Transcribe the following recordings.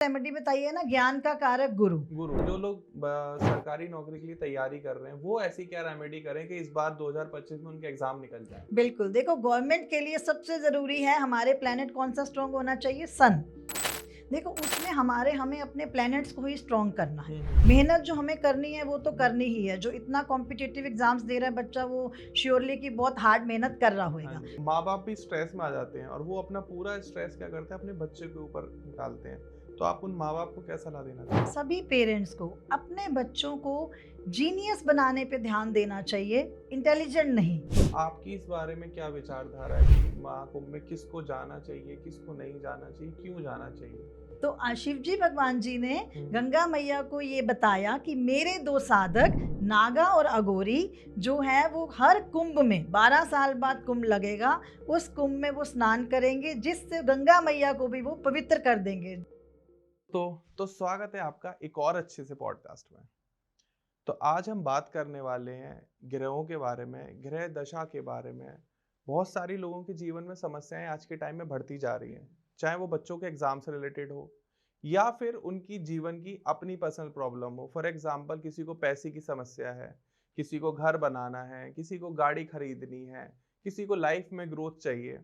Remedy बताइए ना, ज्ञान का कारक गुरु। जो लोग सरकारी नौकरी के लिए तैयारी कर रहे हैं वो ऐसी क्या रेमेडी करें कि इस बार 2025 में उनके एग्जाम निकल जाए। बिल्कुल, देखो गवर्नमेंट के लिए सबसे ज़रूरी है हमारे प्लैनेट कौन सा स्ट्रॉन्ग होना चाहिए, सन। देखो उसमें हमें अपने प्लैनेट्स को ही स्ट्रॉन्ग करना है। मेहनत जो हमें करनी है वो तो करनी ही है। जो इतना कॉम्पिटिटिव एग्जाम्स दे रहा है बच्चा, वो श्योरली कि बहुत हार्ड मेहनत कर रहा होगा। माँ बाप भी स्ट्रेस में आ जाते हैं और वो अपना पूरा स्ट्रेस क्या करते हैं, अपने बच्चे के ऊपर निकालते हैं। तो आप उन माँ बाप को क्या सलाह देना चाहिए? सभी पेरेंट्स को अपने बच्चों को जीनियस बनाने पे ध्यान देना चाहिए, इंटेलिजेंट नहीं। तो आपकी इस बारे में क्या विचारधारा है कि महाकुंभ में किसको जाना चाहिए, किसको नहीं जाना चाहिए, क्यों जाना चाहिए? तो शिव जी भगवान जी ने गंगा मैया को ये बताया कि मेरे दो साधक नागा और अघोरी जो है वो हर कुंभ में 12 साल बाद कुंभ लगेगा, उस कुंभ में वो स्नान करेंगे जिससे गंगा मैया को भी वो पवित्र कर देंगे। तो स्वागत है आपका एक और अच्छे से पॉडकास्ट में। तो आज हम बात करने वाले हैं ग्रहों के बारे में, ग्रह दशा के बारे में। बहुत सारी लोगों के जीवन में समस्याएं आज के टाइम में बढ़ती जा रही हैं, चाहे वो बच्चों के एग्जाम से रिलेटेड हो या फिर उनकी जीवन की अपनी पर्सनल प्रॉब्लम हो। फॉर एग्जाम्पल, किसी को पैसे की समस्या है, किसी को घर बनाना है, किसी को गाड़ी खरीदनी है, किसी को लाइफ में ग्रोथ चाहिए।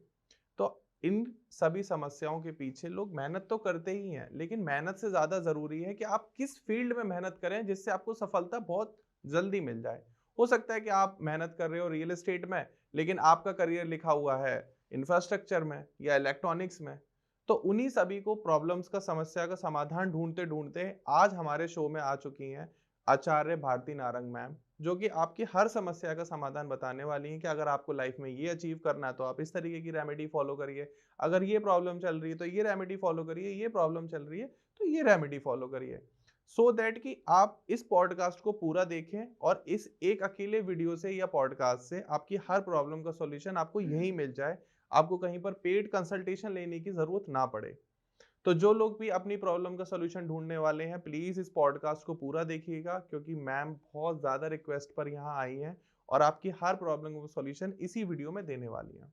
तो इन सभी समस्याओं के पीछे लोग मेहनत तो करते ही हैं, लेकिन मेहनत से ज्यादा जरूरी है कि आप किस फील्ड में मेहनत करें जिससे आपको सफलता बहुत जल्दी मिल जाए। हो सकता है कि आप मेहनत कर रहे हो रियल एस्टेट में, लेकिन आपका करियर लिखा हुआ है इंफ्रास्ट्रक्चर में या इलेक्ट्रॉनिक्स में। तो उन्हीं सभी को प्रॉब्लम्स का, समस्या का समाधान ढूंढते ढूंढते आज हमारे शो में आ चुकी हैं आचार्य भारती नारंग मैम, जो कि आपकी हर समस्या का समाधान बताने वाली हैं कि अगर आपको लाइफ में ये अचीव करना है तो आप इस तरीके की रेमेडी फॉलो करिए, अगर ये प्रॉब्लम चल रही है तो ये रेमेडी फॉलो करिए, ये प्रॉब्लम चल रही है तो ये रेमेडी फॉलो करिए। सो दैट कि आप इस पॉडकास्ट को पूरा देखें और इस एक अकेले वीडियो से या पॉडकास्ट से आपकी हर प्रॉब्लम का सॉल्यूशन आपको यहीं मिल जाए, आपको कहीं पर पेड कंसल्टेशन लेने की जरूरत ना पड़े। तो जो लोग भी अपनी प्रॉब्लम का सॉल्यूशन ढूंढने वाले हैं, प्लीज इस पॉडकास्ट को पूरा देखिएगा, क्योंकि मैम बहुत ज्यादा रिक्वेस्ट पर यहाँ आई हैं और आपकी हर प्रॉब्लम का सॉल्यूशन इसी वीडियो में देने वाली हैं।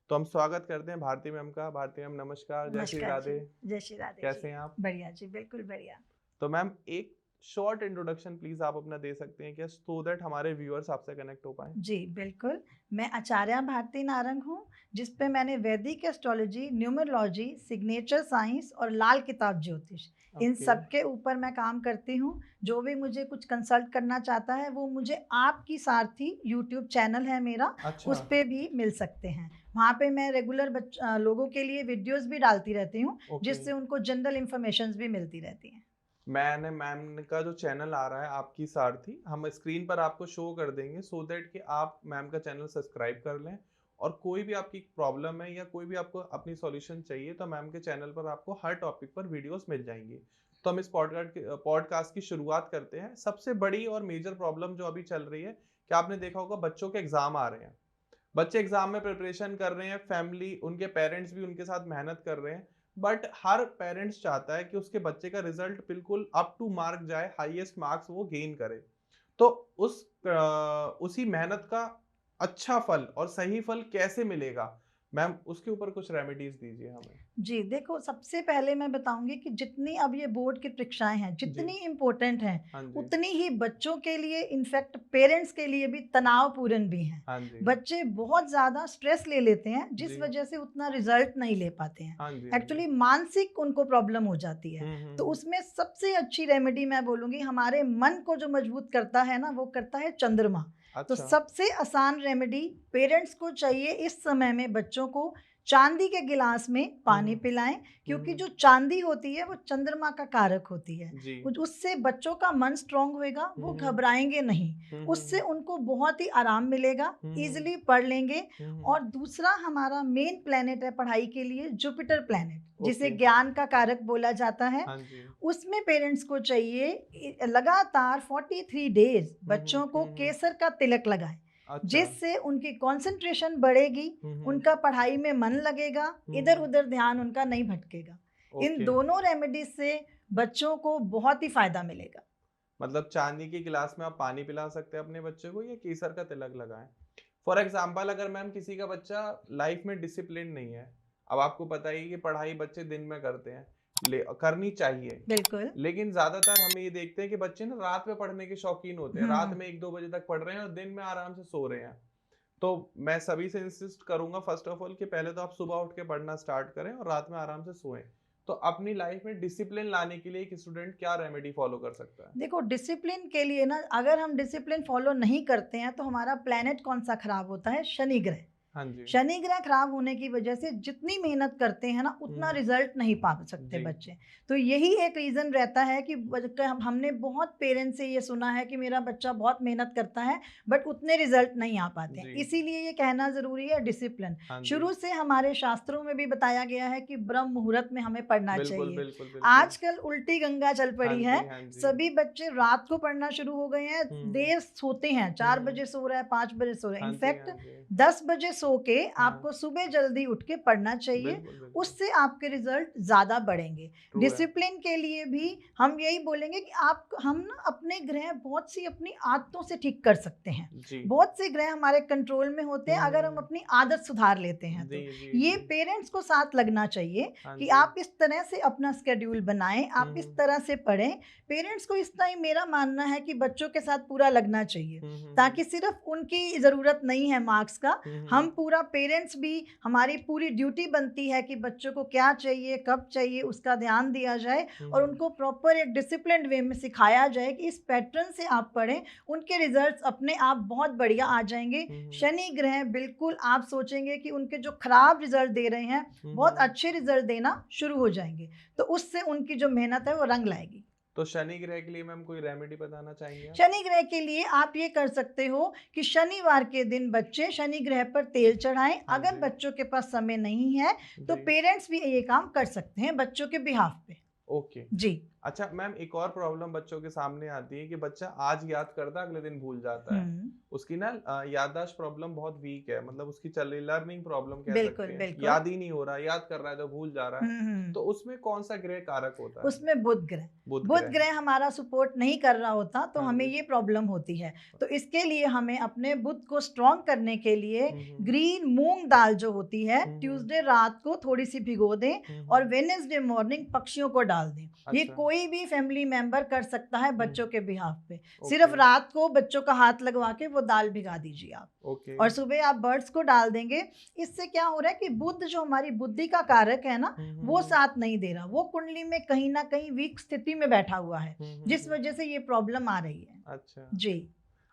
तो हम स्वागत करते हैं भारती मैम का। भारती मैम नमस्कार, जय श्री राधे। जय श्री राधे। कैसे हैं आप? बढ़िया जी, बिल्कुल बढ़िया। तो मैम एक शॉर्ट इंट्रोडक्शन प्लीज आप अपना दे सकते हैं क्या, सो दैट हमारे व्यूअर्स आपसे कनेक्ट हो पाए? जी बिल्कुल। मैं आचार्य भारती नारंग हूँ, जिस पे मैंने वैदिक एस्ट्रोलॉजी, न्यूमरोलॉजी, सिग्नेचर साइंस और लाल किताब ज्योतिष, इन सब के ऊपर मैं काम करती हूँ। जो भी मुझे कुछ कंसल्ट करना चाहता है वो मुझे आपकी सारथी यूट्यूब चैनल है मेरा, अच्छा। उस पे भी मिल सकते हैं। वहाँ पे मैं रेगुलर लोगों के लिए वीडियोस भी डालती रहती हूँ, जिससे उनको जनरल इंफॉर्मेशन भी मिलती रहती हैं। मैंने मैम का जो चैनल आ रहा है आपकी सारथी, हम स्क्रीन पर आपको शो कर देंगे, सो दैट कि आप मैम का चैनल सब्सक्राइब कर लें और कोई भी आपकी प्रॉब्लम है या कोई भी आपको अपनी सॉल्यूशन चाहिए तो मैम के चैनल पर आपको हर टॉपिक पर वीडियोस मिल जाएंगी। तो हम इस पॉडकास्ट की शुरुआत करते हैं। सबसे बड़ी और मेजर प्रॉब्लम जो अभी चल रही है, कि आपने देखा होगा बच्चों के एग्जाम आ रहे हैं, बच्चे एग्जाम में प्रिपरेशन कर रहे हैं, फैमिली, उनके पेरेंट्स भी उनके साथ मेहनत कर रहे हैं, बट हर पेरेंट्स चाहता है कि उसके बच्चे का रिजल्ट बिल्कुल अप टू मार्क जाए, हाईएस्ट मार्क्स वो गेन करे। तो उसी मेहनत का अच्छा फल और सही फल कैसे मिलेगा मैम, उसके ऊपर कुछ रेमेडीज दीजिए हमें। जी देखो, सबसे पहले मैं बताऊंगी कि जितनी अब ये बोर्ड की परीक्षाएं हैं, जितनी इम्पोर्टेंट हैं, हाँ जी। उतनी ही बच्चों के लिए, इनफैक्ट पेरेंट्स के लिए भी तनावपूर्ण भी हैं। हाँ जी। बच्चे बहुत ज्यादा स्ट्रेस ले लेते हैं, जिस वजह से उतना रिजल्ट नहीं ले पाते हैं। हाँ जी। एक्चुअली मानसिक उनको प्रॉब्लम हो जाती है। तो उसमें सबसे अच्छी रेमेडी मैं बोलूंगी, हमारे मन को जो मजबूत करता है ना, वो करता है चंद्रमा। तो सबसे आसान रेमेडी पेरेंट्स को चाहिए इस समय में, बच्चों को चांदी के गिलास में पानी पिलाएं, क्योंकि जो चांदी होती है वो चंद्रमा का कारक होती है। उससे बच्चों का मन स्ट्रांग होएगा, वो घबराएंगे नहीं, उससे उनको बहुत ही आराम मिलेगा, इजीली पढ़ लेंगे। और दूसरा हमारा मेन प्लेनेट है पढ़ाई के लिए, जुपिटर प्लेनेट, जिसे ज्ञान का कारक बोला जाता है। उसमें पेरेंट्स को चाहिए लगातार 43 डेज बच्चों को केसर का तिलक लगाएं। अच्छा। जिससे उनकी कंसंट्रेशन बढ़ेगी, उनका पढ़ाई में मन लगेगा, इधर उधर ध्यान उनका नहीं भटकेगा। इन दोनों रेमेडीज से बच्चों को बहुत ही फायदा मिलेगा। मतलब चांदी के गिलास में आप पानी पिला सकते हैं अपने बच्चे को, या केसर का तिलक लगाएं। फॉर एग्जाम्पल, अगर मैम किसी का बच्चा लाइफ में डिसिप्लिन नहीं है, अब आपको पता ही कि पढ़ाई बच्चे दिन में करते हैं, करनी चाहिए। बिल्कुल। लेकिन ज्यादातर हमें ये देखते हैं कि बच्चे ना रात में पढ़ने के शौकीन होते हैं, रात में 1-2 बजे तक पढ़ रहे हैं और दिन में आराम से सो रहे हैं। तो मैं सभी से इंसिस्ट करूंगा फर्स्ट ऑफ ऑल कि पहले तो आप सुबह उठ के पढ़ना स्टार्ट करें और रात में आराम से सोएं। तो अपनी लाइफ में डिसिप्लिन लाने के लिए एक स्टूडेंट क्या रेमेडी फॉलो कर सकता है? देखो, डिसिप्लिन के लिए ना, अगर हम डिसिप्लिन फॉलो नहीं करते हैं तो हमारा प्लेनेट कौन सा खराब होता है? शनि ग्रह। हाँ जी। शनि ग्रह खराब होने की वजह से जितनी मेहनत करते हैं ना, उतना रिजल्ट नहीं पा सकते बच्चे। तो यही एक रीज़न रहता है कि हमने बहुत पेरेंट्स से ये सुना है कि मेरा बच्चा बहुत मेहनत करता है बट उतने रिजल्ट नहीं आ पाते हैं। इसीलिए ये कहना ज़रूरी है डिसिप्लिन। शुरू से हमारे शास्त्रों में भी बताया गया है कि ब्रह्म मुहूर्त में हमें पढ़ना चाहिए। आजकल उल्टी गंगा चल पड़ी है, सभी बच्चे रात को पढ़ना शुरू हो गए हैं, देर सोते हैं, 4 बजे सो रहा है, 5 बजे सो रहा है। इनफैक्ट 10 बजे सो के आपको सुबह जल्दी उठ के पढ़ना चाहिए, उससे आपके रिजल्ट ज्यादा बढ़ेंगे। डिसिप्लिन के लिए भी हम यही बोलेंगे कि हम ना अपने ग्रह बहुत सी अपनी आदतों से ठीक कर सकते हैं। बहुत से ग्रह हमारे कंट्रोल में होते हैं अगर हम अपनी आदत सुधार लेते हैं। तो ये पेरेंट्स को साथ लगना चाहिए कि आप इस तरह से अपना स्केड्यूल बनाएं, आप इस तरह से पढ़ें। पेरेंट्स को इस टाइम मेरा मानना है कि बच्चों के साथ पूरा लगना चाहिए, ताकि सिर्फ उनकी जरूरत नहीं है मार्क्स का, हम पूरा पेरेंट्स भी, हमारी पूरी ड्यूटी बनती है कि बच्चों को क्या चाहिए, कब चाहिए, उसका ध्यान दिया जाए और उनको प्रॉपर एक डिसिप्लिन्ड वे में सिखाया जाए कि इस पैटर्न से आप पढ़ें, उनके रिजल्ट्स अपने आप बहुत बढ़िया आ जाएंगे। शनि ग्रह बिल्कुल आप सोचेंगे कि उनके जो खराब रिजल्ट दे रहे हैं बहुत अच्छे रिजल्ट देना शुरू हो जाएंगे, तो उससे उनकी जो मेहनत है वो रंग लाएगी। तो शनि ग्रह के लिए मैम कोई रेमेडी बताना चाहेंगे? शनि ग्रह के लिए आप ये कर सकते हो कि शनिवार के दिन बच्चे शनि ग्रह पर तेल चढ़ाएं। अगर बच्चों के पास समय नहीं है तो पेरेंट्स भी ये काम कर सकते हैं बच्चों के बिहाफ पे। ओके जी। अच्छा मैम, एक और प्रॉब्लम बच्चों के सामने आती है कि बच्चा आज याद करता है, अगले दिन भूल जाता है। उसकी ना याददाश्त प्रॉब्लम बहुत वीक है, मतलब उसकी लर्निंग प्रॉब्लम कह सकते हैं। याद ही नहीं हो रहा, याद कर रहा है तो भूल जा रहा है। तो उसमें कौन सा ग्रह कारक होता है? उसमें बुध ग्रह। बुध ग्रह हमारा सपोर्ट नहीं कर रहा होता तो हमें ये प्रॉब्लम होती है। तो इसके लिए हमें अपने बुध को स्ट्रॉन्ग करने के लिए ग्रीन मूंग दाल जो होती है, ट्यूसडे रात को थोड़ी सी भिगो दें और वेडनेसडे मॉर्निंग पक्षियों को डाल दें। ये कोई भी फैमिली मेंबर कर सकता है बच्चों के बिहाफ पे। सिर्फ रात को बच्चों का हाथ लगवा के वो दाल भिगा दीजिए आप, और सुबह आप बर्ड्स को डाल देंगे। इससे क्या हो रहा है कि बुध जो हमारी बुद्धि का कारक है ना, वो साथ नहीं दे रहा, वो कुंडली में कहीं ना कहीं वीक स्थिति में बैठा हुआ है, जिस वजह से ये प्रॉब्लम आ रही है। अच्छा जी।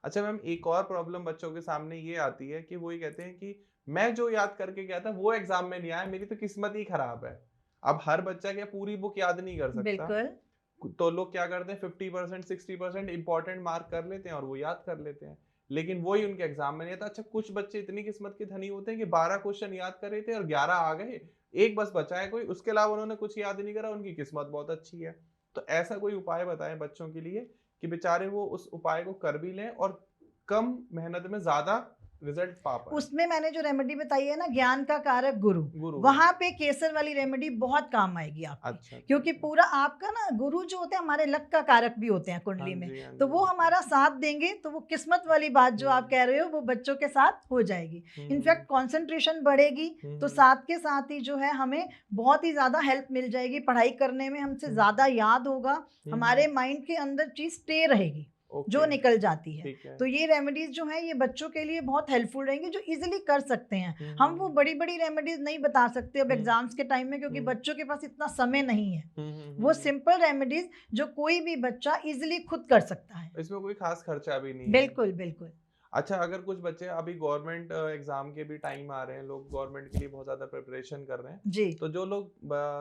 अच्छा मैम, एक और प्रॉब्लम बच्चों के सामने ये आती है कि वो ये कहते हैं कि मैं जो याद करके गया था वो एग्जाम में नहीं आया, मेरी तो किस्मत ही खराब है। अब हर बच्चा क्या पूरी बुक याद नहीं कर सकता। बिल्कुल। तो लोग क्या करते हैं, 50% 60% इंपॉर्टेंट मार्क कर लेते हैं और वो याद कर लेते हैं, लेकिन वही उनके एग्जाम में नहीं आता। अच्छा, कुछ बच्चे इतनी किस्मत के धनी होते हैं कि 12 क्वेश्चन याद कर रहे थे और 11 आ गए, एक बस बचा है कोई, उसके अलावा उन्होंने कुछ याद नहीं करा, उनकी किस्मत बहुत अच्छी है। तो ऐसा कोई उपाय बताएं बच्चों के लिए कि बेचारे वो उस उपाय को कर भी लें और कम मेहनत में ज्यादा रिजल्ट पा पाए। उसमें मैंने जो रेमेडी बताई है ना, ज्ञान का कारक गुरु, वहां पे केसर वाली रेमेडी बहुत काम आएगी आपकी। अच्छा, क्योंकि पूरा आपका ना गुरु जो होते हैं हमारे लक का कारक भी होते हैं कुंडली में, तो वो हमारा साथ देंगे, तो वो किस्मत वाली बात जो आप कह रहे हो वो बच्चों के साथ हो जाएगी। इनफैक्ट कंसंट्रेशन बढ़ेगी, तो साथ के साथ ही जो है हमें बहुत ही ज्यादा हेल्प मिल जाएगी पढ़ाई करने में, हमसे ज्यादा याद होगा, हमारे माइंड के अंदर चीज स्टे रहेगी जो निकल जाती है। तो ये रेमेडीज जो है ये बच्चों के लिए बहुत हेल्पफुल रहेंगी, जो इजीली कर सकते हैं। हम वो बड़ी बड़ी रेमेडीज नहीं बता सकते अब एग्जाम्स के टाइम में, क्योंकि बच्चों के पास इतना समय नहीं है। वो सिंपल रेमेडीज जो कोई भी बच्चा इजीली खुद कर सकता है, इसमें कोई खास खर्चा भी नहीं है। बिल्कुल बिल्कुल। अच्छा, अगर कुछ बच्चे अभी गवर्नमेंट एग्जाम के भी टाइम आ रहे हैं, लोग गवर्नमेंट के लिए बहुत ज्यादा प्रिपरेशन कर रहे हैं जी, तो जो लोग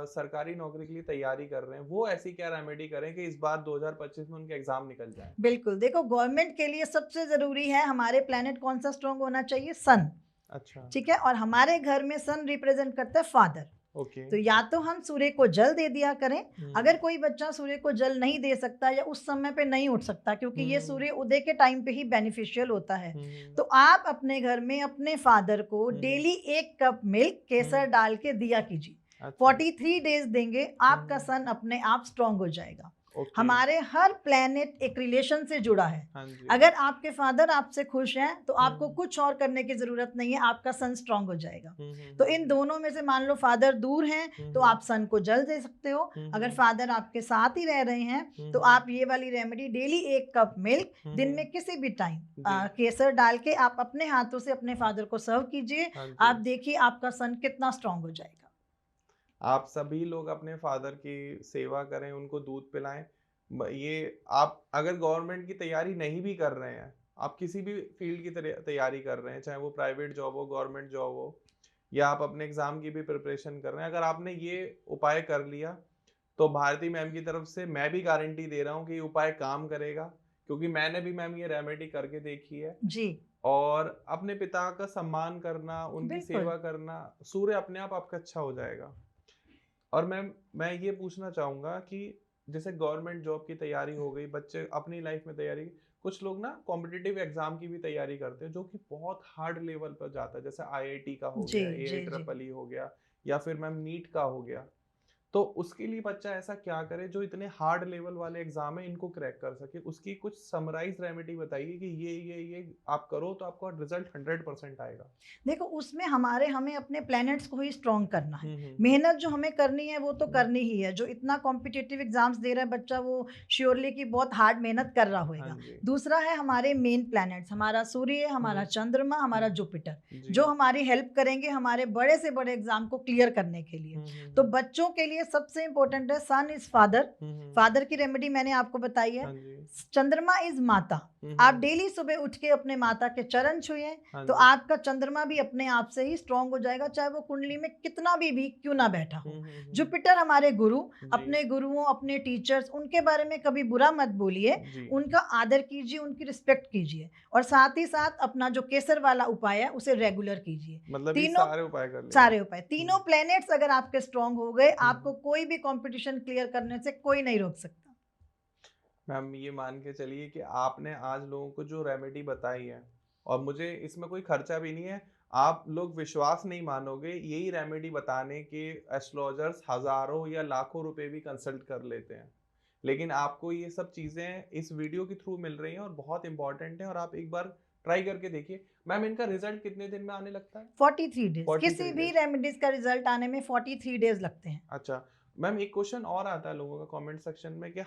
सरकारी नौकरी के लिए तैयारी कर रहे हैं, वो ऐसी क्या रेमेडी करें कि इस बार 2025 में उनके एग्जाम निकल जाए? बिल्कुल, देखो गवर्नमेंट के लिए सबसे जरूरी है हमारे प्लेनेट कौन सा स्ट्रॉन्ग होना चाहिए? सन। अच्छा, ठीक है, और हमारे घर में सन रिप्रेजेंट करता है फादर। तो या तो हम सूर्य को जल दे दिया करें। अगर कोई बच्चा सूर्य को जल नहीं दे सकता या उस समय पे नहीं उठ सकता, क्योंकि ये सूर्य उदय के टाइम पे ही बेनिफिशियल होता है, तो आप अपने घर में अपने फादर को डेली 1 कप मिल्क केसर डाल के दिया कीजिए। 43 डेज देंगे, आपका सन अपने आप स्ट्रॉन्ग हो जाएगा। हमारे हर प्लेनेट एक रिलेशन से जुड़ा है। हाँ जी। अगर आपके फादर आपसे खुश हैं तो आपको कुछ और करने की जरूरत नहीं है, आपका सन स्ट्रांग हो जाएगा। तो इन दोनों में से मान लो फादर दूर हैं तो आप सन को जल दे सकते हो। अगर फादर आपके साथ ही रह रहे हैं तो आप ये वाली रेमेडी डेली 1 कप मिल्क दिन में किसी भी टाइम केसर डाल के आप अपने हाथों से अपने फादर को सर्व कीजिए। आप देखिए आपका सन कितना स्ट्रांग हो जाएगा। आप सभी लोग अपने फादर की सेवा करें, उनको दूध पिलाएं। ये आप अगर गवर्नमेंट की तैयारी नहीं भी कर रहे हैं, आप किसी भी फील्ड की तैयारी कर रहे हैं, चाहे वो प्राइवेट जॉब हो, गवर्नमेंट जॉब हो, या आप अपने एग्जाम की भी प्रिपरेशन कर रहे हैं, अगर आपने ये उपाय कर लिया तो भारती मैम की तरफ से मैं भी गारंटी दे रहा हूँ कि ये उपाय काम करेगा, क्योंकि मैंने भी मैम ये रेमेडी करके देखी है जी। और अपने पिता का सम्मान करना, उनकी सेवा करना, सूर्य अपने आप आपका अच्छा हो जाएगा। और मैं ये पूछना चाहूंगा कि जैसे गवर्नमेंट जॉब की तैयारी हो गई, बच्चे अपनी लाइफ में तैयारी, कुछ लोग ना कॉम्पिटिटिव एग्जाम की भी तैयारी करते हैं जो कि बहुत हार्ड लेवल पर जाता है, जैसे आईआईटी का हो गया, AIEEE हो गया, या फिर मैम नीट का हो गया। तो उसके लिए बच्चा ऐसा क्या करे जो इतने हार्ड लेवल वाले एग्जाम है इनको क्रैक कर सके? उसकी कुछ समराइज रेमेडी बताइए कि ये आप करो तो आपका रिजल्ट 100% आएगा। देखो उसमें हमें अपने प्लैनेट्स को ही स्ट्रॉन्ग करना है। मेहनत जो हमें करनी है वो तो करनी ही है। जो इतना कॉम्पिटिटिव एग्जाम्स दे रहा है बच्चा, वो श्योरली की बहुत हार्ड मेहनत कर रहा होगा। दूसरा है हमारे मेन प्लैनेट्स, हमारा सूर्य, हमारा चंद्रमा, हमारा जुपिटर, जो हमारी हेल्प करेंगे हमारे बड़े से बड़े एग्जाम को क्लियर करने के लिए। तो बच्चों के लिए सबसे इंपॉर्टेंट है सन इज फादर। फादर की रेमेडी मैंने आपको बताई है। चंद्रमा इज माता। आप डेली सुबह उठ के अपने माता के चरण छुए तो आपका चंद्रमा भी अपने आप से ही स्ट्रांग हो जाएगा, चाहे वो कुंडली में कितना भी वीक क्यों ना बैठा हो। जुपिटर हमारे गुरु, अपने गुरुओं, अपने टीचर्स, उनके बारे में कभी बुरा मत बोलिए, उनका आदर कीजिए, उनकी रिस्पेक्ट कीजिए, और साथ ही साथ अपना जो केसर वाला उपाय है उसे रेगुलर कीजिए। मतलब तीनों सारे उपाय तीनों प्लैनेट्स अगर आपके स्ट्रांग हो गए, आपको कोई भी कंपटीशन क्लियर करने से कोई नहीं रोक सकता। मैम ये मान के चलिए कि आपने आज लोगों को जो रेमेडी बताई है, और मुझे इसमें कोई खर्चा भी नहीं है, आप लोग विश्वास नहीं मानोगे, यही रेमेडी बताने के एस्ट्रोलॉजर्स हजारों या लाखों रुपए भी कंसल्ट कर लेते हैं, लेकिन आपको ये सब चीजें इस वीडियो के थ्रू मिल रही हैं और बहुत इंपॉर्टेंट है, और आप एक बार ट्राई करके देखिए। मैम इनका रिजल्ट कितने दिन में आने लगता है? 43 डेज। किसी भी रेमेडीज का रिजल्ट आने में 43 डेज लगते हैं। अच्छा मैम, एक क्वेश्चन और आता है लोगों का कमेंट सेक्शन में कि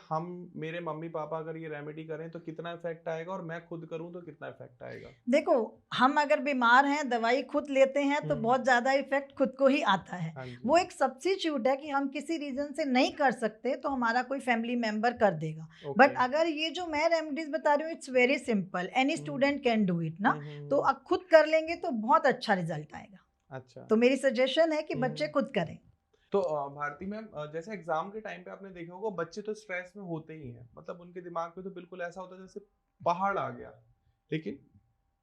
मेरे मम्मी पापा अगर ये रेमेडी करें तो कितना इफेक्ट आएगा, और मैं खुद करूं तो कितना इफेक्ट आएगा? देखो, हम अगर बीमार हैं, दवाई खुद लेते हैं तो बहुत ज्यादा इफेक्ट खुद को ही आता है। वो एक सब्स्टिट्यूट है कि हम किसी रीजन से नहीं कर सकते तो हमारा कोई फैमिली मेंबर कर देगा। बट अगर ये जो मैं रेमेडीज बता रही हूँ, it's very simple, any student can do it ना। तो अब खुद कर लेंगे तो बहुत अच्छा रिजल्ट आएगा। अच्छा, तो मेरी सजेशन है कि बच्चे खुद करें। तो भारती मैम, जैसे एग्जाम के टाइम पे आपने देखा होगा बच्चे तो स्ट्रेस में होते ही हैं, मतलब उनके दिमाग में तो बिल्कुल ऐसा होता है जैसे पहाड़ आ गया, लेकिन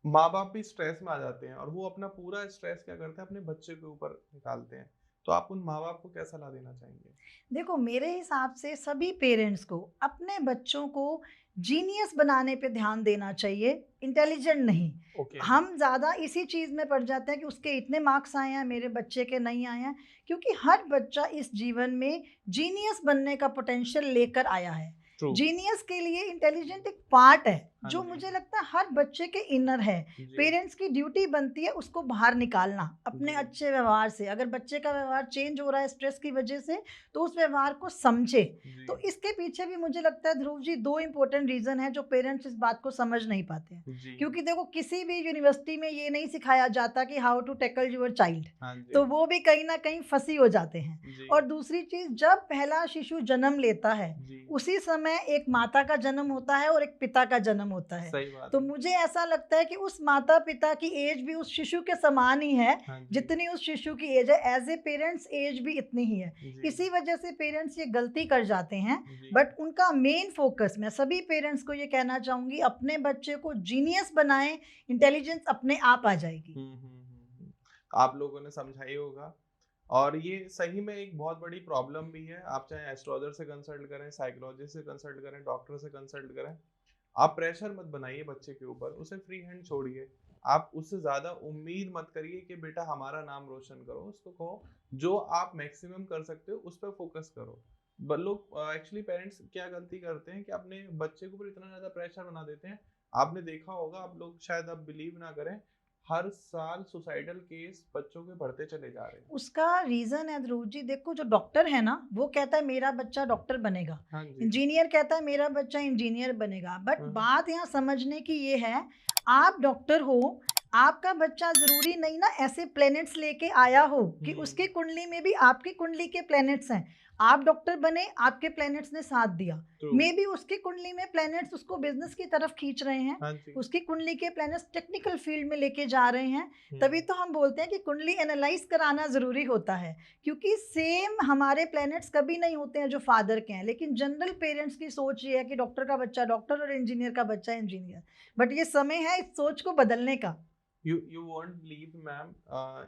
माँ बाप भी स्ट्रेस में आ जाते हैं और वो अपना पूरा स्ट्रेस क्या करते हैं, अपने बच्चे के ऊपर निकालते हैं। तो आप उन माँ बाप को क्या सलाह देना चाहेंगे? देखो, मेरे हिसाब से सभी पेरेंट्स को अपने बच्चों को जीनियस बनाने पे ध्यान देना चाहिए, इंटेलिजेंट नहीं। हम ज़्यादा इसी चीज़ में पड़ जाते हैं कि उसके इतने मार्क्स आए हैं, मेरे बच्चे के नहीं आए हैं, क्योंकि हर बच्चा इस जीवन में जीनियस बनने का पोटेंशियल लेकर आया है। जीनियस के लिए इंटेलिजेंट एक पार्ट है जो मुझे लगता है हर बच्चे के इनर है। पेरेंट्स की ड्यूटी बनती है उसको बाहर निकालना अपने अच्छे व्यवहार से। अगर बच्चे का व्यवहार चेंज हो रहा है स्ट्रेस की वजह से, तो उस व्यवहार को समझे। तो इसके पीछे भी मुझे लगता है ध्रुव जी 2 इंपॉर्टेंट रीजन है जो पेरेंट्स इस बात को समझ नहीं पाते हैं। क्योंकि देखो, किसी भी यूनिवर्सिटी में ये नहीं सिखाया जाता कि how to tackle your child, तो वो भी कहीं ना कहीं फंसी हो जाते हैं। और दूसरी चीज, जब पहला शिशु जन्म लेता है उसी समय एक माता का जन्म होता है और एक पिता का जन्म होता है। तो मुझे ऐसा लगता है कि उस माता पिता की एज भी उस शिशु के समान ही है, जितनी उस शिशु की एज है। एज ए पेरेंट्स एज भी इतनी ही है। इसी वजह से पेरेंट्स ये गलती कर जाते हैं। बट उनका मेन फोकस, मैं सभी पेरेंट्स को ये कहना चाहूंगी, अपने बच्चे को जीनियस बनाएं, इंटेलिजेंस अपने आप आ जाएगी। आप लोगों ने समझाई होगा, और ये सही में एक बहुत बड़ी प्रॉब्लम भी है। आप चाहे एस्ट्रोलॉजर से कंसल्ट करें, साइकोलॉजिस्ट से कंसल्ट करें, डॉक्टर से कंसल्ट करें, आप प्रेशर मत बनाइए बच्चे के ऊपर, उसे फ्री हैंड छोड़िए। आप उससे ज्यादा उम्मीद मत करिए कि बेटा हमारा नाम रोशन करो। उसको कहो जो आप मैक्सिमम कर सकते हो उस पर फोकस करो। लोग एक्चुअली पेरेंट्स क्या गलती करते हैं कि अपने बच्चे के ऊपर इतना ज्यादा प्रेशर बना देते हैं। आपने देखा होगा, आप लोग शायद आप बिलीव ना करें, हर साल सुसाइडल केस बच्चों के बढ़ते चले जा रहे हैं। उसका रीजन है ध्रुव जी, देखो जो डॉक्टर है ना वो कहता है मेरा बच्चा डॉक्टर बनेगा, हाँ जी। इंजीनियर कहता है मेरा बच्चा इंजीनियर बनेगा, बट हाँ। बात यहाँ समझने की ये है, आप डॉक्टर हो, आपका बच्चा जरूरी नहीं ना ऐसे प्लैनेट्स लेके आया हो कि उसकी कुंडली में भी आपकी कुंडली के प्लैनेट्स हैं, आप डॉक्टर बने, आपके प्लैनेट्स ने साथ दिया, मे बी उसकी कुंडली में प्लैनेट्स उसको बिजनेस की तरफ खींच रहे हैं, हाँ उसकी कुंडली के प्लैनेट्स टेक्निकल फील्ड में लेके जा रहे हैं। तभी तो हम बोलते हैं कि कुंडली एनालाइज कराना जरूरी होता है, क्योंकि सेम हमारे प्लैनेट्स कभी नहीं होते हैं जो फादर के हैं, लेकिन जनरल पेरेंट्स की सोच ये है कि डॉक्टर का बच्चा डॉक्टर और इंजीनियर का बच्चा इंजीनियर, बट ये समय है इस सोच को बदलने का। यू वॉन्ट बिलीव मैम,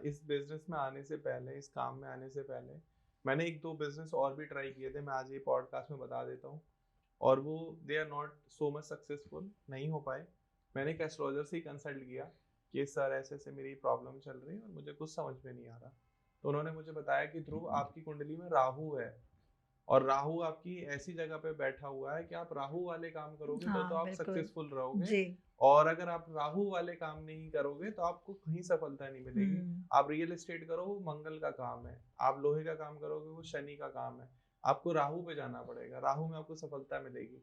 इस बिजनेस में आने से पहले, इस काम में आने से पहले मैंने 1-2 बिजनेस और भी ट्राई किए थे, मैं आज ये पॉडकास्ट में बता देता हूँ, और वो they are not so much successful, नहीं हो पाए। मैंने एक एस्ट्रोलॉजर से ही कंसल्ट किया कि सर ऐसे ऐसे मेरी प्रॉब्लम चल रही है और मुझे कुछ समझ में नहीं आ रहा, तो उन्होंने मुझे बताया कि ध्रुव आपकी कुंडली में राहु है, और राहु आपकी ऐसी जगह पे बैठा हुआ है कि आप राहु वाले काम करोगे तो आप सक्सेसफुल रहोगे जी। और अगर आप राहु वाले काम नहीं करोगे तो आपको कहीं सफलता नहीं मिलेगी। आप रियल एस्टेट करो वो मंगल का काम है, आप लोहे का काम करोगे वो शनि का काम है, आपको राहु पे जाना पड़ेगा, राहु में आपको सफलता मिलेगी।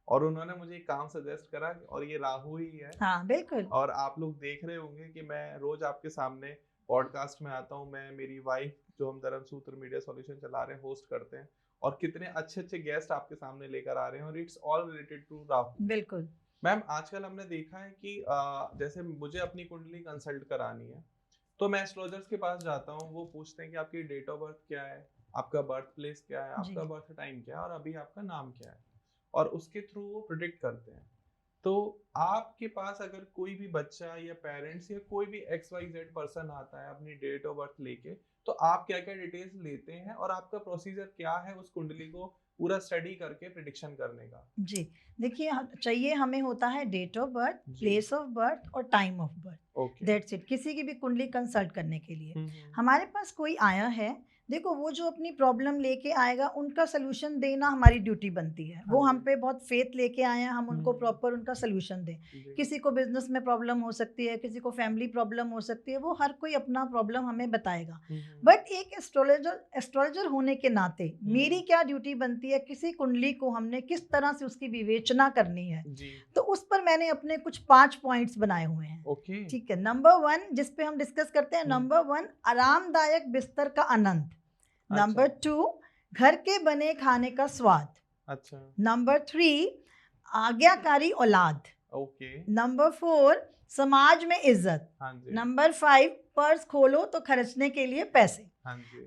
और उन्होंने मुझे एक काम सजेस्ट करा और ये राहु ही है। हाँ बिल्कुल। और आप लोग देख रहे होंगे कि मैं रोज आपके सामने पॉडकास्ट में आता हूँ, मैं, मेरी वाइफ जो हम धर्मसूत्र मीडिया सॉल्यूशन चला रहे हैं, होस्ट करते हैं, और कितने अच्छे अच्छे गेस्ट आपके सामने लेकर आ रहे हैं, और it's all related to Rahu. बिल्कुल मैम, आजकल हमने देखा है कि जैसे मुझे अपनी कुंडली कंसल्ट करानी है तो मैं एस्ट्रोलॉजर्स के पास जाता हूँ, वो पूछते हैं कि आपकी डेट ऑफ बर्थ क्या है, आपका बर्थ प्लेस क्या है, आपका बर्थ टाइम क्या है, और अभी आपका नाम क्या है, और उसके थ्रू वो प्रिडिक्ट करते हैं। तो आपके पास अगर कोई भी बच्चा या पेरेंट्स या कोई भी XYZ पर्सन आता है अपनी डेट ऑफ बर्थ लेके, तो आप क्या क्या डिटेल्स लेते हैं और आपका प्रोसीजर क्या है उस कुंडली को पूरा स्टडी करके प्रिडिक्शन करने का? जी देखिए, चाहिए हमें होता है date of birth, place of birth और time of birth, that's it. किसी की भी कुंडली कंसल्ट करने के लिए हमारे पास कोई आया है, देखो वो जो अपनी प्रॉब्लम लेके आएगा उनका सोल्यूशन देना हमारी ड्यूटी बनती है। वो हम पे बहुत फेथ लेके आए हैं, हम उनको प्रॉपर उनका सोल्यूशन दें। किसी को बिजनेस में प्रॉब्लम हो सकती है, किसी को फैमिली प्रॉब्लम हो सकती है, वो हर कोई अपना प्रॉब्लम हमें बताएगा। बट एक एस्ट्रोलॉजर होने के नाते मेरी क्या ड्यूटी बनती है, किसी कुंडली को हमने किस तरह से उसकी विवेचना करनी है, तो उस पर मैंने अपने कुछ 5 पॉइंट्स बनाए हुए हैं। ठीक है, नंबर 1 जिस पे हम डिस्कस करते हैं, नंबर 1 आरामदायक बिस्तर का आनंद। नंबर 2 घर के बने खाने का स्वाद। अच्छा। नंबर 3 आज्ञाकारी औलाद। नंबर 4 समाज में इज्जत। नंबर 5 पर्स खोलो तो खर्चने के लिए पैसे।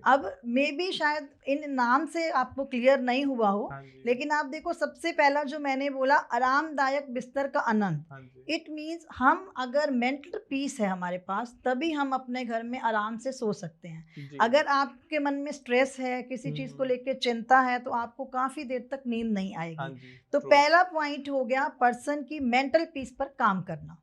अब मे बी शायद इन नाम से आपको क्लियर नहीं हुआ हो, लेकिन आप देखो सबसे पहला जो मैंने बोला आरामदायक बिस्तर का आनंद, इट मीन्स हम अगर मेंटल पीस है हमारे पास तभी हम अपने घर में आराम से सो सकते हैं। अगर आपके मन में स्ट्रेस है, किसी चीज को लेकर चिंता है, तो आपको काफी देर तक नींद नहीं आएगी। तो पहला पॉइंट हो गया पर्सन की मेंटल पीस पर काम करना।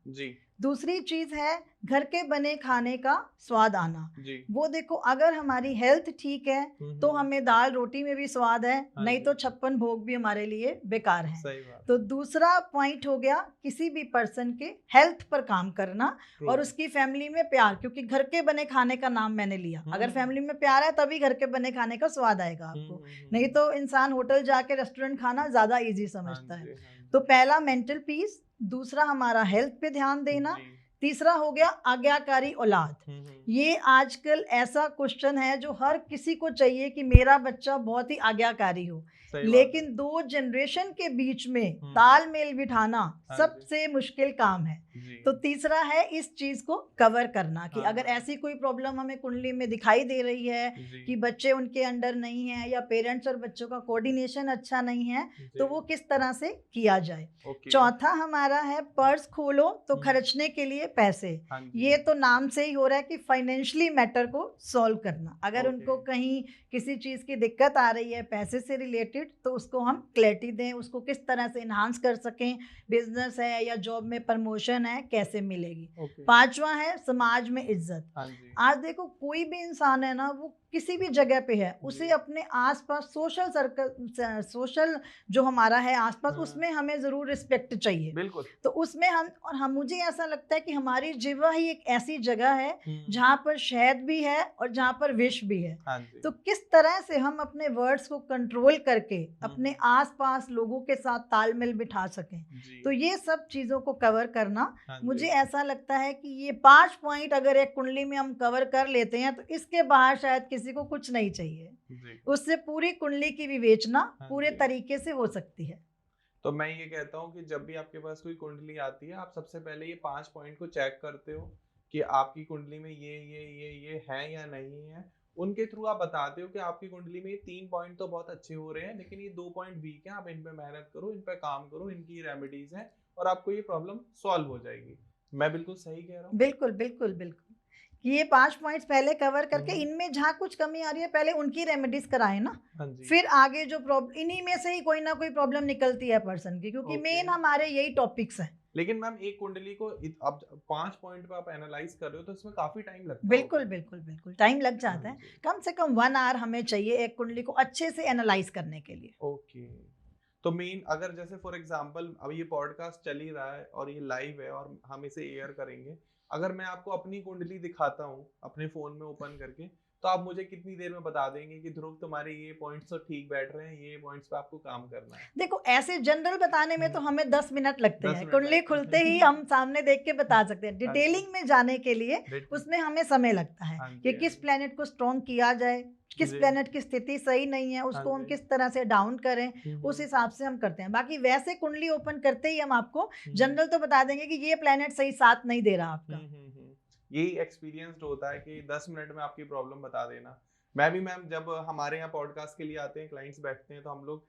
दूसरी चीज है घर के बने खाने का स्वाद आना। वो देखो अगर हमारी हेल्थ ठीक है तो हमें दाल रोटी में भी स्वाद है, नहीं तो 56 भोग भी हमारे लिए बेकार है। तो दूसरा पॉइंट हो गया किसी भी पर्सन के हेल्थ पर काम करना और उसकी फैमिली में प्यार, क्योंकि घर के बने खाने का नाम मैंने लिया। अगर फैमिली में प्यार है तभी घर के बने खाने का स्वाद आएगा आपको, नहीं तो इंसान होटल जाके रेस्टोरेंट खाना ज्यादा ईजी समझता है। तो पहला मेंटल पीस, दूसरा हमारा हेल्थ पे ध्यान देना, तीसरा हो गया आज्ञाकारी औलाद। ये आजकल ऐसा क्वेश्चन है जो हर किसी को चाहिए कि मेरा बच्चा बहुत ही आज्ञाकारी हो, लेकिन 2 जनरेशन के बीच में तालमेल बिठाना सबसे मुश्किल काम है। तो तीसरा है इस चीज को कवर करना कि अगर ऐसी कोई प्रॉब्लम हमें कुंडली में दिखाई दे रही है कि बच्चे उनके अंडर नहीं है या पेरेंट्स और बच्चों का कोऑर्डिनेशन अच्छा नहीं है, तो वो किस तरह से किया जाए। चौथा हमारा है पर्स खोलो तो खर्चने के लिए पैसे। ये तो नाम से ही हो रहा है कि फाइनेंशियली मैटर को सॉल्व करना। अगर उनको कहीं किसी चीज की दिक्कत आ रही है पैसे से रिलेटेड, तो उसको हम क्लैरिटी दें, उसको किस तरह से इन्हांस कर सकें, बिजनेस है या जॉब में प्रमोशन है कैसे मिलेगी। पांचवा है समाज में इज्जत। आज देखो कोई भी इंसान है ना, वो किसी भी जगह पे है, उसे अपने आसपास सोशल सर्कल, सोशल जो हमारा है आसपास, उसमें हमें ज़रूर रिस्पेक्ट चाहिए। बिल्कुल। तो उसमें हम मुझे ऐसा लगता है कि हमारी जिह्वा ही एक ऐसी जगह है जहाँ पर शहद भी है और जहाँ पर विष भी है। हाँ जी। तो किस तरह से हम अपने वर्ड्स को कंट्रोल करके अपने आसपास लोगों के साथ तालमेल बिठा सकें, तो ये सब चीज़ों को कवर करना, मुझे ऐसा लगता है कि ये 5 पॉइंट अगर एक कुंडली में हम कवर कर लेते हैं तो इसके बाहर शायद किसी को कुछ नहीं चाहिए। उससे पूरी कुंडली की विवेचना पूरे तरीके से हो सकती है। तो मैं ये कहता हूँ कि जब भी आपके पास कोई कुंडली आती है, आप सबसे पहले ये 5 पॉइंट को चेक करते हो कि आपकी कुंडली में ये है या नहीं है। उनके थ्रू आप बताते हो कि आपकी कुंडली में ये 3 पॉइंट तो बहुत अच्छे हो रहे हैं, लेकिन ये 2 पॉइंट वीक हैं, आप इन पे मेहनत करो, इन पे काम करो, इनकी रेमेडीज हैं और आपको ये प्रॉब्लम सॉल्व हो जाएगी। मैं बिल्कुल सही कह रहा हूँ? बिल्कुल, बिल्कुल, बिल्कुल। कि ये 5 पॉइंट्स पहले कवर करके इनमें जहाँ कुछ कमी आ रही है पहले उनकी रेमेडीज कराएं ना। हाँ जी। फिर आगे जो प्रॉब्लम, इन्हीं में से ही कोई ना कोई प्रॉब्लम निकलती है पर्सन की, क्योंकि मेन हमारे यही टॉपिक्स हैं। लेकिन मैम एक कुंडली को अब 5 पॉइंट पे आप एनालाइज कर रहे हो तो इसमें काफी टाइम लगता है। बिल्कुल, बिल्कुल, बिल्कुल टाइम लग जाता है। कम से कम 1 आवर हमें चाहिए एक कुंडली को अच्छे से एनालाइज करने के लिए। ओके। तो मेन अगर जैसे फॉर एग्जांपल अब ये पॉडकास्ट चल ही रहा है और ये लाइव है और हम इसे एयर करेंगे, अगर मैं आपको अपनी कुंडली दिखाता हूँ अपने फोन में ओपन करके, तो आप मुझे कितनी देर में बता देंगे कि ध्रुव तुम्हारे ये पॉइंट्स तो ठीक बैठ रहे हैं, ये पॉइंट्स पे आपको काम करना है? देखो ऐसे जनरल बताने में तो हमें 10 मिनट लगते हैं, कुंडली खुलते ही हम सामने देख के बता सकते हैं। डिटेलिंग में जाने के लिए उसमें हमें समय लगता है कि किस प्लेनेट को स्ट्रॉन्ग किया जाए, किस प्लेनेट की स्थिति सही नहीं है, उसको हम किस तरह से डाउन करें, उस हिसाब से हम करते हैं। बाकी वैसे कुंडली ओपन करते ही हम आपको जनरल तो बता देंगे कि ये प्लेनेट सही साथ नहीं दे रहा आपका। यही एक्सपीरियंस्ड होता है कि 10 मिनट में आपकी प्रॉब्लम बता देना। मैं भी मैम जब हमारे यहाँ पॉडकास्ट के लिए आते हैं, क्लाइंट्स बैठते हैं, तो हम लोग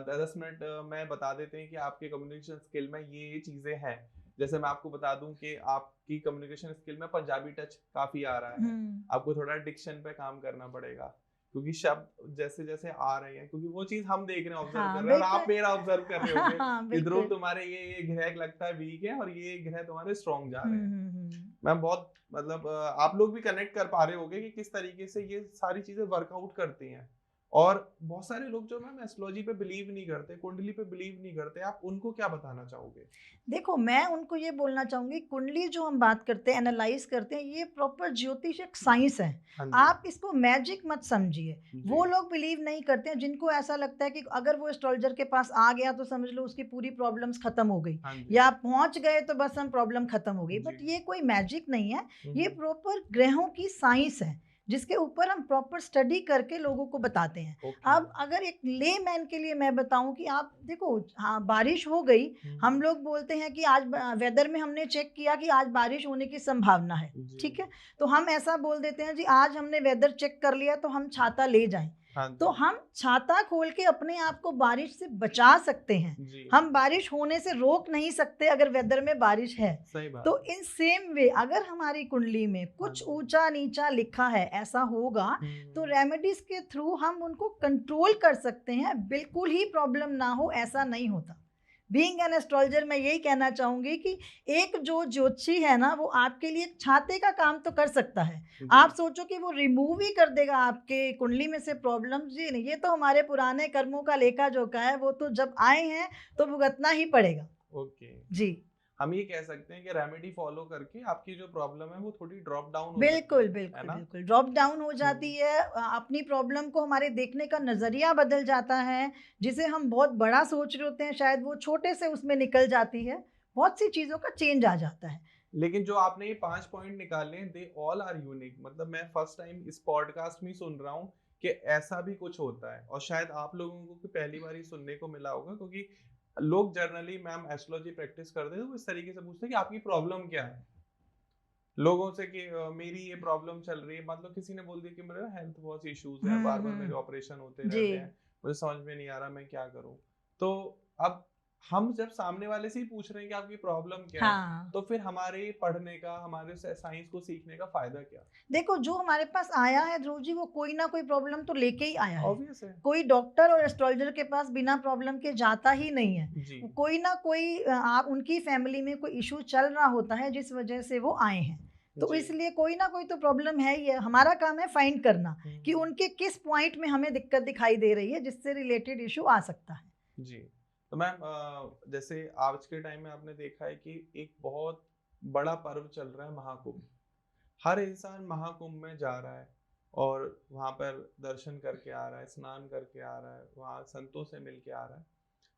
10 मिनट में बता देते हैं कि आपके कम्युनिकेशन स्किल में ये चीज़ें हैं। जैसे मैं आपको बता दूं कि आपकी कम्युनिकेशन स्किल में पंजाबी टच काफ़ी आ रहा है, आपको थोड़ा डिक्शन पे काम करना पड़ेगा, क्योंकि शब्द जैसे जैसे आ रहे हैं, क्योंकि वो चीज हम देख रहे हैं, ऑब्जर्व कर रहे हैं, और आप मेरा ऑब्जर्व कर रहे होंगे कि ध्रुव तुम्हारे ये ग्रह लगता है वीक है और ये ग्रह तुम्हारे स्ट्रॉन्ग जा रहे हैं। मैं बहुत मतलब आप लोग भी कनेक्ट कर पा रहे होंगे कि किस तरीके से ये सारी चीजें वर्कआउट करती हैं। और बहुत सारे लोग जो मैम एस्ट्रोलॉजी पे बिलीव नहीं करते, कुंडली पे बिलीव नहीं करते, आप उनको क्या बताना चाहोगे? देखो मैं उनको ये बोलना चाहूंगी, कुंडली जो हम बात करते हैं, एनालाइज करते हैं, ये प्रॉपर ज्योतिष एक साइंस है। आप इसको मैजिक मत समझिए। वो लोग बिलीव नहीं करते हैं जिनको ऐसा लगता है कि अगर वो एस्ट्रोलॉजर के पास आ गया तो समझ लो उसकी पूरी प्रॉब्लम्स खत्म हो गई, या पहुंच गए तो बस हम प्रॉब्लम खत्म हो गई। बट ये कोई मैजिक नहीं है, ये प्रॉपर ग्रहों की साइंस है जिसके ऊपर हम प्रॉपर स्टडी करके लोगों को बताते हैं। अब अगर एक ले मैन के लिए मैं बताऊं कि आप देखो, हाँ बारिश हो गई, हम लोग बोलते हैं कि आज वेदर में हमने चेक किया कि आज बारिश होने की संभावना है, ठीक है, तो हम ऐसा बोल देते हैं जी आज हमने वेदर चेक कर लिया तो हम छाता ले जाएं। तो हम छाता खोल के अपने आप को बारिश से बचा सकते हैं, हम बारिश होने से रोक नहीं सकते अगर वेदर में बारिश है। तो इन सेम वे अगर हमारी कुंडली में कुछ ऊंचा नीचा लिखा है, ऐसा होगा तो रेमेडीज के थ्रू हम उनको कंट्रोल कर सकते हैं, बिल्कुल ही प्रॉब्लम ना हो ऐसा नहीं होता। बीइंग एन एस्ट्रोलॉजर मैं यही कहना चाहूंगी कि एक जो ज्योतिषी है ना, वो आपके लिए छाते का काम तो कर सकता है। आप सोचो कि वो रिमूव ही कर देगा आपके कुंडली में से प्रॉब्लम, जी नहीं, ये तो हमारे पुराने कर्मों का लेखा जोखा है, वो तो जब आए हैं तो भुगतना ही पड़ेगा। ओके जी, हम ये कह सकते हैं कि रेमेडी फॉलो करके आपकी जो प्रॉब्लम है वो थोड़ी ड्रॉप डाउन हो बिल्कुल सकती है, बिल्कुल बिल्कुल ड्रॉप डाउन हो जाती है। अपनी प्रॉब्लम को हमारे देखने का नजरिया बदल जाता है, जिसे हम बहुत बड़ा सोच रहे होते हैं शायद वो छोटे से उसमें निकल जाती है, बहुत सी चीजों का चेंज आ जाता है। लेकिन जो आपने ये 5 पॉइंट निकाले हैं, दे ऑल आर यूनिक। मतलब मैं फर्स्ट टाइम इस पॉडकास्ट में सुन रहा हूँ कि ऐसा भी कुछ होता है, और शायद आप लोगों को पहली बार ही सुनने को मिला होगा, क्योंकि लोग जनरली मैम एस्ट्रोलॉजी प्रैक्टिस करते हैं तो इस तरीके से पूछते हैं कि आपकी प्रॉब्लम क्या है लोगों से, कि मेरी ये प्रॉब्लम चल रही है, मतलब किसी ने बोल दिया कि मेरे हेल्थ बहुत इश्यूज हैं, बार बार मेरे ऑपरेशन होते रहते हैं, मुझे समझ में नहीं आ रहा मैं क्या करूं। तो अब हम जब सामने वाले से ही पूछ रहे हैं कि आपकी प्रॉब्लम क्या है, तो फिर हमारे पढ़ने का, हमारे साइंस को सीखने का फायदा क्या? देखो जो हमारे पास आया है ध्रुव जी, वो कोई ना कोई प्रॉब्लम तो लेके ही आया है। ऑब्वियस है, कोई डॉक्टर और एस्ट्रोलॉजर के पास बिना प्रॉब्लम के जाता ही नहीं है। कोई ना कोई उनकी फैमिली में कोई इशू चल रहा होता है जिस वजह से वो आए हैं। तो इसलिए कोई ना कोई तो प्रॉब्लम है ही है। हमारा काम है फाइंड करना कि उनके किस पॉइंट में हमें दिक्कत दिखाई दे रही है जिससे रिलेटेड इशू आ सकता है। जी। तो मैम जैसे आज के टाइम में आपने देखा है कि एक बहुत बड़ा पर्व चल रहा है, महाकुंभ। हर इंसान महाकुंभ में जा रहा है और वहाँ पर दर्शन करके आ रहा है, स्नान करके आ रहा है, वहाँ संतों से मिल के आ रहा है।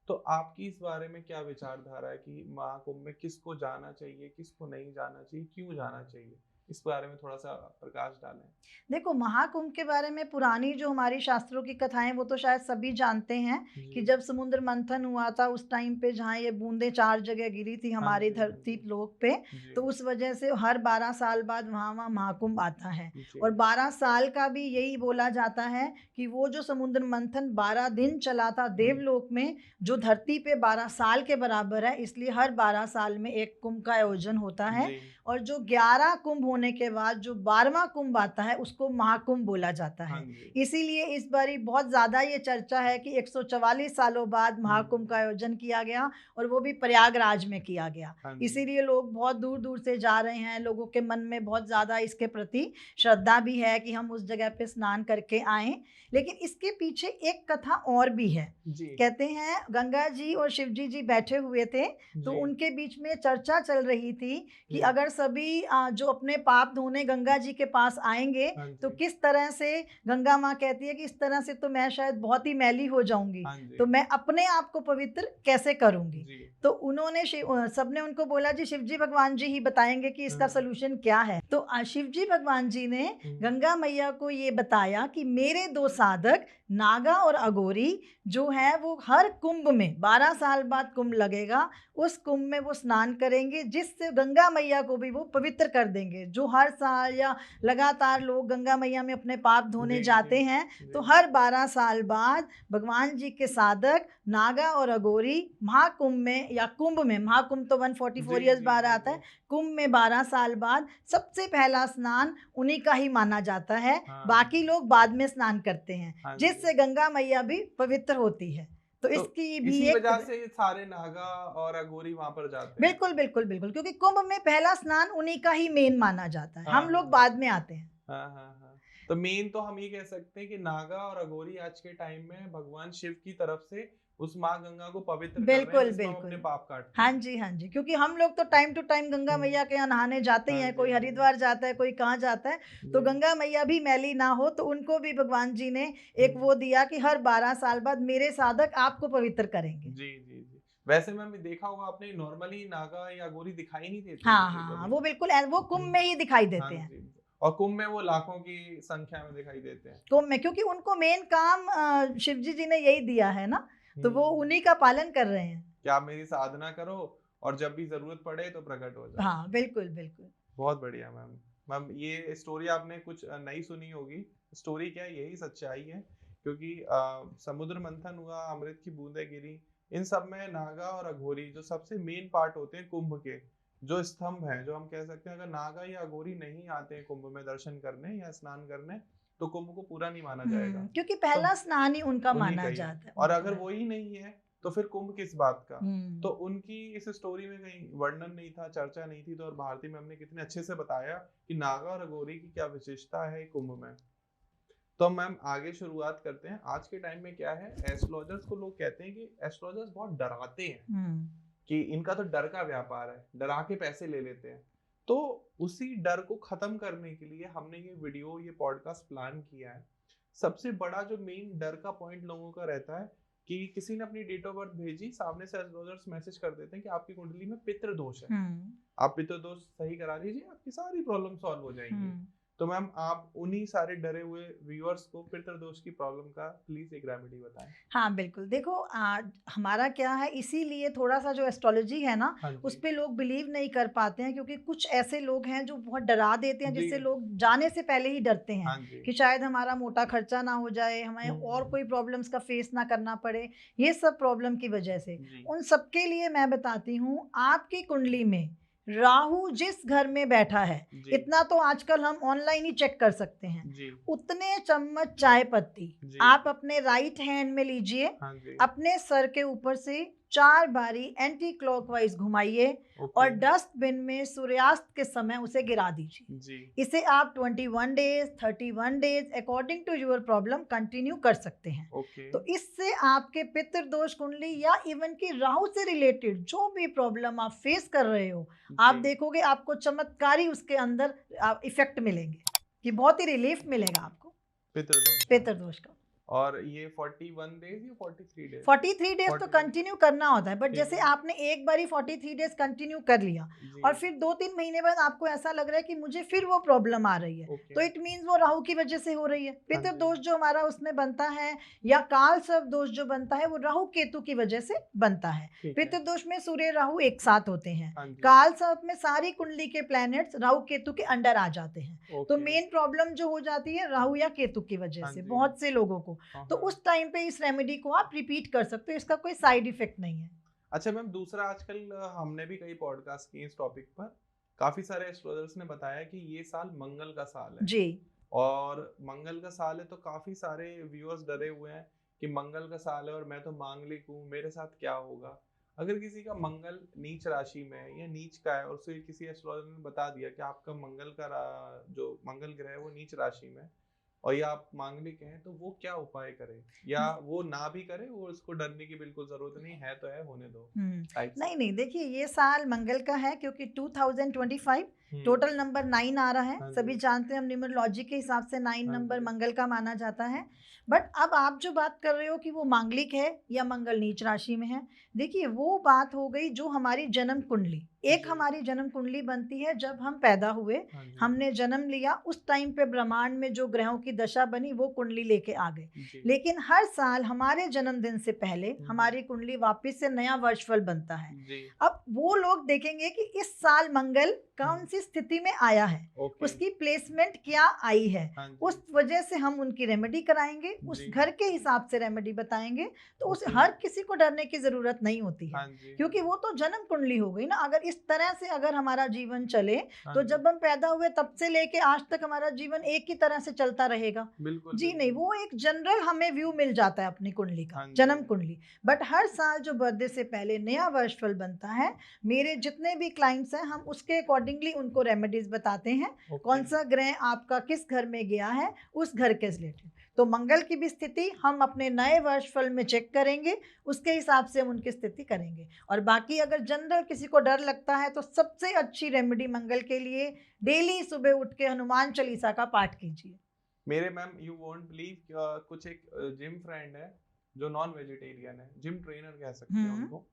तो आपकी इस बारे में क्या विचारधारा है कि महाकुंभ में किसको जाना चाहिए, किसको नहीं जाना चाहिए, क्यों जाना चाहिए? इस बारे में थोड़ा सा प्रकाश डालें। देखो, महाकुंभ के बारे में पुरानी जो हमारी शास्त्रों की कथाएं वो तो शायद सभी जानते हैं कि जब समुद्र मंथन हुआ था उस टाइम पे जहाँ ये बूंदें 4 जगह गिरी थी हमारी धरती लोक पे, तो उस वजह से हर 12 साल बाद वहाँ महाकुंभ आता है। और 12 साल का भी यही बोला जाता है कि वो जो समुद्र मंथन 12 दिन चला था देवलोक में, जो धरती पे 12 साल के बराबर है, इसलिए हर 12 साल में एक कुंभ का आयोजन होता है। और जो 11 कुंभ होने के बाद जो 12वां कुंभ आता है उसको महाकुंभ बोला जाता है। इसीलिए इस बारी बहुत ज़्यादा ये चर्चा है कि 144 सालों बाद महाकुंभ का आयोजन किया गया और वो भी प्रयागराज में किया गया। इसीलिए लोग बहुत दूर दूर से जा रहे हैं। लोगों के मन में बहुत ज़्यादा इसके प्रति श्रद्धा भी है कि हम उस जगह पे स्नान करके आएँ। लेकिन इसके पीछे एक कथा और भी है। कहते हैं गंगा जी और शिव जी बैठे हुए थे, तो उनके बीच में चर्चा चल रही थी कि अगर सभी जो अपने पाप धोने गंगा जी के पास आएंगे तो किस तरह से, गंगा माँ कहती है कि इस तरह से तो मैं शायद बहुत ही मैली हो जाऊंगी, तो मैं अपने आप को पवित्र कैसे करूंगी। तो उन्होंने सबने उनको बोला जी शिव जी भगवान जी ही बताएंगे कि इसका सोल्यूशन क्या है। तो शिव जी भगवान जी ने गंगा मैया को ये बताया कि मेरे 2 साधक नागा और अघोरी जो है वो हर कुंभ में 12 साल बाद कुंभ लगेगा, उस कुंभ में वो स्नान करेंगे जिससे गंगा मैया को भी वो पवित्र कर देंगे। जो हर साल या लगातार लोग गंगा मैया में अपने पाप धोने जाते हैं, तो हर 12 साल बाद भगवान जी के साधक नागा और अघोरी महाकुंभ में या कुंभ में, महाकुंभ तो 144 ईयर्स बाद आता है, कुंभ में 12 साल बाद सबसे पहला स्नान उन्हीं का ही माना जाता है। बाकी लोग बाद में स्नान करते हैं जिससे गंगा मैया भी पवित्र होती है। तो इसकी भी इसी वजह से सारे नागा और अघोरी वहां पर जाते हैं। बिल्कुल बिल्कुल बिल्कुल, क्योंकि कुंभ में पहला स्नान उन्हीं का ही मेन माना जाता है। हम लोग बाद में आते हैं। तो मेन तो हम ये कह सकते हैं कि नागा और अघोरी आज के टाइम में भगवान शिव की तरफ से उस माँ गंगा को पवित्र बिल्कुल बिल्कुल अपने पाप काट। हाँ जी, क्योंकि हम लोग तो टाइम टू टाइम गंगा मैया के यहाँ नहाने जाते हैं। कोई हरिद्वार जाता है, कोई कहाँ जाता है, तो गंगा मैया भी मैली ना हो, तो उनको भी भगवान जी ने एक वो दिया कि हर 12 साल बाद मेरे साधक आपको पवित्र करेंगे। जी। वैसे मैम देखा होगा आपने, नॉर्मली नागा या अघोरी दिखाई नहीं देते। हाँ, वो बिल्कुल वो कुंभ में ही दिखाई देते हैं। और कुंभ में वो लाखों की संख्या में दिखाई देते हैं कुंभ में, क्योंकि उनको मेन काम शिव जी ने यही दिया है ना, तो वो उन्हीं का पालन कर रहे हैं कि आप मेरी साधना करो और जब भी जरूरत पड़े तो प्रकट हो जाए। हाँ बिल्कुल बिल्कुल। बहुत बढ़िया मैम ये स्टोरी आपने कुछ नई सुनी होगी। स्टोरी क्या है, यही सच्चाई है, क्योंकि समुद्र मंथन हुआ, अमृत की बूंदें गिरी, इन सब में नागा और अघोरी जो सबसे मेन पार्ट होते हैं कुंभ के, जो स्तंभ है, जो हम कह सकते हैं अगर नागा या अघोरी नहीं आते हैं कुंभ में दर्शन करने या स्नान करने तो कुंभ को पूरा नहीं माना जाएगा, क्योंकि पहला स्नान ही उनका माना जाता है। और अगर वो ही नहीं है तो फिर कुंभ किस बात का। तो उनकी इस स्टोरी में कहीं वर्णन नहीं था, चर्चा नहीं थी, तो और भारती मैम ने कितने अच्छे से बताया कि नागा और अघोरी की क्या विशेषता है कुंभ में। तो मैम आगे शुरुआत करते हैं। आज के टाइम में क्या है, एस्ट्रोलॉजर्स को लोग कहते हैं कि एस्ट्रोलॉजर्स बहुत डराते हैं कि इनका तो डर का व्यापार है, डरा के पैसे ले लेते हैं। तो उसी डर को खत्म करने के लिए हमने ये वीडियो, ये पॉडकास्ट प्लान किया है। सबसे बड़ा जो मेन डर का पॉइंट लोगों का रहता है कि किसी ने अपनी डेट ऑफ बर्थ भेजी, सामने से एस्ट्रोलॉजर्स मैसेज कर देते हैं कि आपकी कुंडली में पितृ दोष है, आप पितृ दोष सही करा लीजिए, आपकी सारी प्रॉब्लम सॉल्व हो जाएंगी। तो मैम आप उन्हीं सारे डरे हुए व्यूअर्स को पितृ दोष की प्रॉब्लम का प्लीज एक रेमेडी बताएं। हाँ बिल्कुल, देखो हमारा क्या है, इसीलिए थोड़ा सा जो एस्ट्रोलॉजी है ना उस पे लोग बिलीव नहीं कर पाते हैं, क्योंकि कुछ ऐसे लोग हैं जो बहुत डरा देते हैं, जिससे लोग जाने से पहले ही डरते हैं कि शायद हमारा मोटा खर्चा ना हो जाए, हमें और कोई प्रॉब्लम्स का फेस ना करना पड़े, ये सब प्रॉब्लम की वजह से। उन सबके लिए मैं बताती हूँ, आपकी कुंडली में राहु जिस घर में बैठा है, इतना तो आजकल हम ऑनलाइन ही चेक कर सकते हैं, उतने चम्मच चाय पत्ती आप अपने राइट हैंड में लीजिए, अपने सर के ऊपर से 4 बारी एंटी क्लॉकवाइज घुमाइए और डस्टबिन में सूर्यास्त के समय उसे गिरा दीजिए। इसे आप 21 days 31 days according to your problem continue कर सकते हैं। तो इससे आपके पितृदोष कुंडली या इवन की राहु से रिलेटेड जो भी प्रॉब्लम आप फेस कर रहे हो, आप देखोगे आपको चमत्कारी उसके अंदर इफेक्ट मिलेंगे कि बहुत ही रिलीफ मिलेगा आपको पितृदोष का। और ये 41 डेज या 43 डेज? 43 डेज तो कंटिन्यू करना होता है, बट जैसे आपने एक बारी 43 डेज कंटिन्यू कर लिया और फिर 2-3 महीने बाद आपको ऐसा लग रहा है कि मुझे फिर वो प्रॉब्लम आ रही है, तो इट मींस वो राहु की वजह से हो रही है। पितृदोष जो हमारा उसमें बनता है या काल सर्प दोष जो बनता है वो राहु केतु की वजह से बनता है। पितृदोष में सूर्य राहु एक साथ होते हैं, काल सर्प में सारी कुंडली के प्लैनेट्स राहु केतु के अंडर आ जाते हैं। तो मेन प्रॉब्लम जो हो जाती है राहु या केतु की वजह से बहुत से लोगों को, तो उस टाइम पे इस रेमेडी को आप रिपीट कर सकते हो, इसका कोई साइड इफेक्ट नहीं है। अच्छा मैम, दूसरा आजकल हमने भी कई पॉडकास्ट किए इस टॉपिक पर, काफी सारे एस्ट्रोलॉजर्स ने बताया कि ये साल मंगल का साल है जी, और मंगल का साल है तो काफी सारे व्यूअर्स डरे हुए हैं कि मंगल का साल है और मैं तो मांगलिक हूँ, मेरे साथ क्या होगा। अगर किसी का मंगल नीच राशि में है या नीच का है और उसे किसी एस्ट्रोलॉजर ने बता दिया कि आपका मंगल का जो मंगल ग्रह है वो नीच राशि में और या आप मांगलिक हैं, तो वो क्या उपाय करे या वो ना भी करे, वो उसको डरने की बिल्कुल जरूरत नहीं है, तो है होने दो। नहीं, देखिए ये साल मंगल का है क्योंकि 2025 टोटल नंबर 9 आ रहा है। सभी जानते हैं हम न्यूमरोलॉजी के हिसाब से 9 नंबर मंगल का माना जाता है। बट अब आप जो बात कर रहे हो कि वो मांगलिक है या मंगल नीच राशि में है, देखिए वो बात हो गई जो हमारी जन्म कुंडली, एक हमारी जन्म कुंडली बनती है जब हम पैदा हुए, हमने जन्म लिया, उस टाइम पे ब्रह्मांड में जो ग्रहों की दशा बनी वो कुंडली लेके आ गए। लेकिन हर साल हमारे जन्मदिन से पहले हमारी कुंडली वापस से नया वर्षफल बनता है। अब वो लोग देखेंगे कि इस साल मंगल कौन सी स्थिति में आया है, उसकी प्लेसमेंट क्या आई है, उस वजह से हम उनकी रेमेडी कराएंगे, उस घर के हिसाब से रेमेडी बताएंगे। तो उस हर किसी को डरने की जरूरत नहीं होती है क्योंकि वो तो जन्म कुंडली हो गई ना। अगर इस तरह से अगर हमारा जीवन चले तो जब हम पैदा हुए तब से लेके आज तक हमारा जीवन एक ही तरह से चलता रहेगा? जी नहीं, वो एक जनरल हमें व्यू मिल जाता है अपनी कुंडली का, जन्म कुंडली। बट हर साल जो बर्थडे से पहले नया वर्षफल बनता है, मेरे जितने भी क्लाइंट्स हैं हम उसके अकॉर्डिंगली उनको रेमेडीज बताते हैं, कौन सा ग्रह आपका किस घर में गया है उस घर के रिलेटेड। तो मंगल की भी स्थिति हम अपने नए वर्षफल में चेक करेंगे, उसके हिसाब से हम उनकी स्थिति करेंगे। और बाकी अगर जनरल किसी को डर लगता है तो सबसे अच्छी रेमेडी मंगल के लिए डेली सुबह उठ के हनुमान चालीसा का पाठ कीजिए। मेरे मैम यू वोंट बिलीव, कुछ एक जिम फ्रेंड है जो नॉन वेजिटेरियन है, जिम ट्रेनर कह सकते हैं उनको,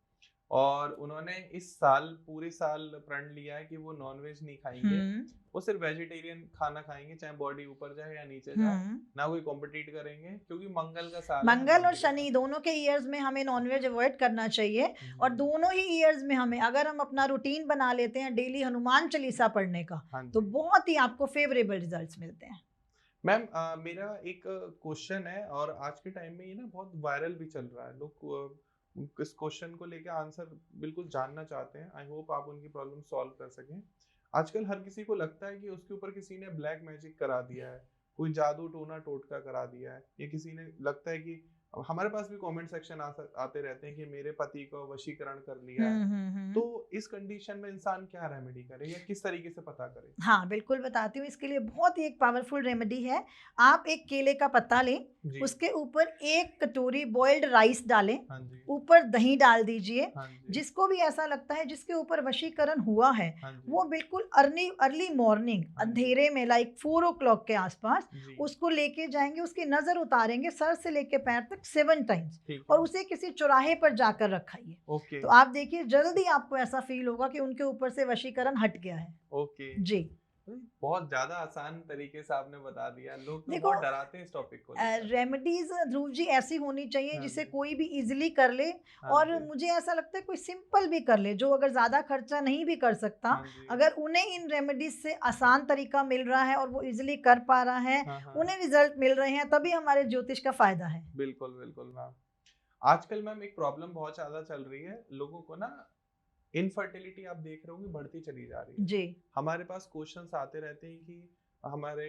और उन्होंने इस साल पूरे साल प्रण लिया है कि वो नॉनवेज नहीं खाएंगे, वो सिर्फ वेजिटेरियन खाना खाएंगे, चाहे बॉडी ऊपर जाए या नीचे जाए, ना कोई कॉम्पिटिट करेंगे क्योंकि मंगल का साल, मंगल और शनि दोनों के ईयर्स में हमें नॉनवेज अवॉइड करना चाहिए। और दोनों ही ईयर्स में हमें अगर हम अपना रूटीन बना लेते हैं डेली हनुमान चालीसा पढ़ने का, तो बहुत ही आपको फेवरेबल रिजल्ट्स मिलते हैं। मैम मेरा एक क्वेश्चन है और आज के टाइम में ये ना बहुत वायरल भी चल रहा है, लोग इस क्वेश्चन को लेके आंसर बिल्कुल जानना चाहते हैं। आई होप आप उनकी प्रॉब्लम सॉल्व कर सकें। आजकल हर किसी को लगता है कि उसके ऊपर किसी ने ब्लैक मैजिक करा दिया है, कोई जादू टोना टोटका करा दिया है, या किसी ने लगता है कि हमारे पास भी कमेंट सेक्शन आते रहते हैं कि मेरे पति को वशीकरण कर लिया है। तो इस कंडीशन में इंसान क्या रेमेडी करे या किस तरीके से पता करे? हाँ बिल्कुल बताती हूँ। इसके लिए बहुत ही एक पावरफुल रेमेडी है। आप एक केले का पत्ता लें, उसके ऊपर 1 कटोरी बॉइल्ड राइस डालें, ऊपर दही डाल दीजिए। जिसको भी ऐसा लगता है जिसके ऊपर वशीकरण हुआ है, वो बिल्कुल अर्ली मॉर्निंग अंधेरे में लाइक 4 o'clock के आसपास उसको लेके जाएंगे, उसकी नजर उतारेंगे सर से लेके पैर तक 7 टाइम्स, और उसे किसी चौराहे पर जाकर रखाइए। तो आप देखिए जल्दी आपको ऐसा फील होगा कि उनके ऊपर से वशीकरण हट गया है। जी, बहुत ज्यादा आसान तरीके से आपने बता दिया। लोग तो बहुत डराते हैं इस टॉपिक को। रेमेडीज ध्रुव जी ऐसी होनी चाहिए जिसे कोई भी इजीली कर ले, और मुझे ऐसा लगता है कोई सिंपल भी कर ले, जो अगर ज्यादा खर्चा नहीं भी कर सकता, अगर उन्हें इन रेमेडीज से आसान तरीका मिल रहा है और वो इजीली कर पा रहा है, उन्हें रिजल्ट मिल रहे हैं, तभी हमारे ज्योतिष का फायदा है। बिल्कुल बिल्कुल मैम। आजकल मैम एक प्रॉब्लम बहुत ज्यादा चल रही है, लोगों को ना इनफर्टिलिटी आप देख रहे होंगे बढ़ती चली जा रही है जी। हमारे पास क्वेश्चंस आते रहते हैं कि हमारे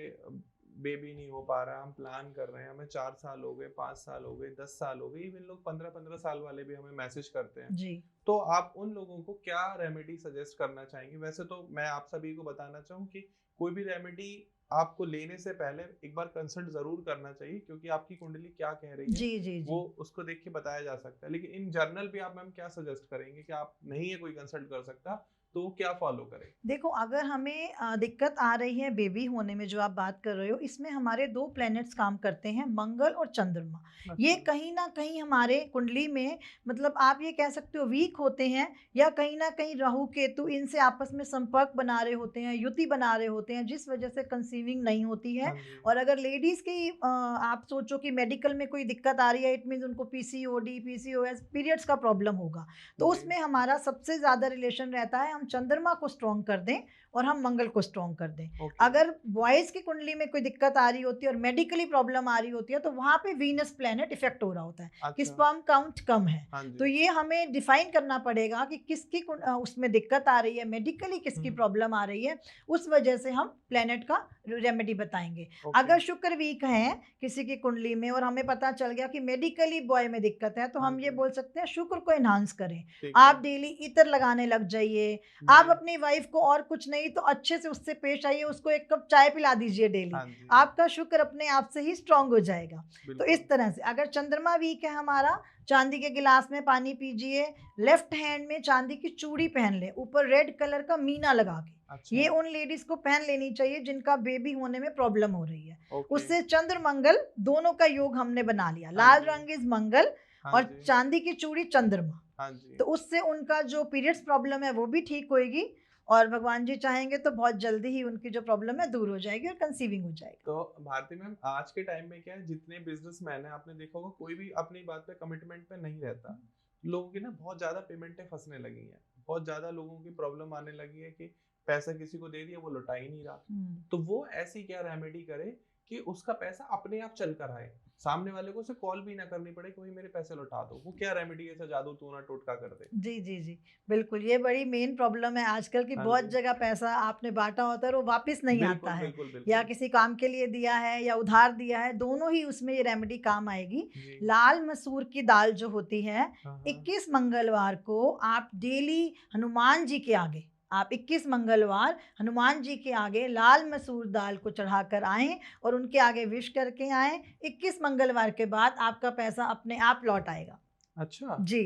बेबी नहीं हो पा रहा, हम प्लान कर रहे हैं, हमें 4 साल हो गए, 5 साल हो गए, 10 साल हो गए, इवन लोग 15-15 साल वाले भी हमें मैसेज करते हैं जी। तो आप उन लोगों को क्या रेमेडी सजेस्ट करना चाहेंगे? वैसे तो मैं आप सभी को बताना चाहूँ कि कोई भी रेमेडी आपको लेने से पहले एक बार कंसल्ट जरूर करना चाहिए, क्योंकि आपकी कुंडली क्या कह रही है जी जी वो जी। उसको देख के बताया जा सकता है। लेकिन इन जनरल भी आप मैम क्या सजेस्ट करेंगे कि आप नहीं है कोई कंसल्ट कर सकता तो वो क्या फॉलो करे? देखो, अगर हमें दिक्कत आ रही है बेबी होने में, जो आप बात कर रहे हो, इसमें हमारे 2 प्लैनेट्स काम करते हैं, मंगल और चंद्रमा। ये अच्छा। कहीं न कहीं हमारे कुंडली में, मतलब आप ये कह सकते हो, वीक होते हैं, या कहीं न कहीं राहु केतु इनसे आपस में संपर्क बना रहे होते हैं, युति बना रहे होते हैं, जिस वजह से कंसीविंग नहीं होती है। हाँ जी। और अगर लेडीज़ की आप सोचो कि मेडिकल में कोई दिक्कत आ रही है, इट मीन्स उनको पीसीओडी, पीसीओएस, पीरियड्स का प्रॉब्लम होगा। तो जी। उसमें हमारा सबसे ज़्यादा रिलेशन रहता है, हम चंद्रमा को स्ट्रॉन्ग कर दें और हम मंगल को स्ट्रॉन्ग कर दें। ओके। अगर बॉयज़ की कुंडली में कोई दिक्कत आ रही होती है और मेडिकली प्रॉब्लम आ रही होती है, तो वहाँ पे वीनस प्लैनेट इफेक्ट हो रहा होता है कि अच्छा। स्पर्म काउंट कम है। हाँ तो जी। ये हमें डिफाइन करना पड़ेगा कि किसकी उसमें दिक्कत आ रही है, मेडिकली किसकी प्रॉब्लम आ रही है, उस वजह से हम प्लैनेट का रेमेडी बताएंगे। ओके। अगर शुक्र वीक है किसी की कुंडली में और हमें पता चल गया कि मेडिकली बॉय में दिक्कत है, तो हाँ हम ये जी। बोल सकते हैं शुक्र को एनहांस करें। ठीक है। आप डेली इत्र लगाने लग जाइए। आप जी। अपनी वाइफ को और कुछ नहीं तो अच्छे से उससे पेश आइए, उसको 1 कप चाय पिला दीजिए डेली। हाँ जी। आपका शुक्र अपने आप से ही स्ट्रांग हो जाएगा। तो बिल्कुल। इस तरह से अगर चंद्रमा वीक है हमारा, चांदी के गिलास में पानी पीजिए, लेफ्ट हैंड में चांदी की चूड़ी पहन लें, ऊपर रेड कलर का मीना लगा के। अच्छा। ये उन लेडीज को पहन लेनी चाहिए जिनका बेबी होने में प्रॉब्लम हो रही है। ओके। उससे चंद्र मंगल दोनों का योग हमने बना लिया। हाँ लाल जी। रंग इज मंगल हाँ और जी। चांदी की चूड़ी चंद्रमा। हाँ जी। तो उससे उनका जो पीरियड्स प्रॉब्लम है वो भी ठीक होएगी, और भगवान जी चाहेंगे तो बहुत जल्दी ही उनकी जो प्रॉब्लम है दूर हो जाएगी और कंसीविंग हो जाएगा। तो भारती मैम, आज के टाइम में क्या है, जितने बिजनेसमैन है आपने देखा होगा कोई भी अपनी बात पे कमिटमेंट पे नहीं रहता। लोगों की ना बहुत ज्यादा पेमेंटें फंसने लगी हैं, बहुत ज्यादा लोगों की प्रॉब्लम आने लगी है कि पैसा किसी को दे दिया वो लौटा ही नहीं रहा। तो वो ऐसी क्या रेमेडी करे कि उसका पैसा अपने आप चल कर आए, सामने वाले को उसे कॉल भी ना करनी पड़े कि भाई मेरे पैसे लौटा दो। वो क्या रेमेडी ऐसा जादू टूना टोटका कर दे? जी जी जी, बिल्कुल। ये बड़ी मेन प्रॉब्लम है आजकल की। हाँ बहुत जी। जगह पैसा आपने बांटा होता है और वो वापस नहीं आता बिल्कुल है, बिल्कुल या बिल्कुल। किसी काम के लिए दिया है या उधार दिया है, दोनों ही उसमें ये रेमेडी काम आएगी। जी। लाल मसूर की दाल जो होती है, हाँ हाँ। 21 मंगलवार को आप डेली हनुमान जी के आगे, आप 21 मंगलवार हनुमान जी के आगे लाल मसूर दाल को चढ़ाकर आएं और उनके आगे विश करके आएं। 21 मंगलवार के बाद आपका पैसा अपने आप लौट आएगा। अच्छा। जी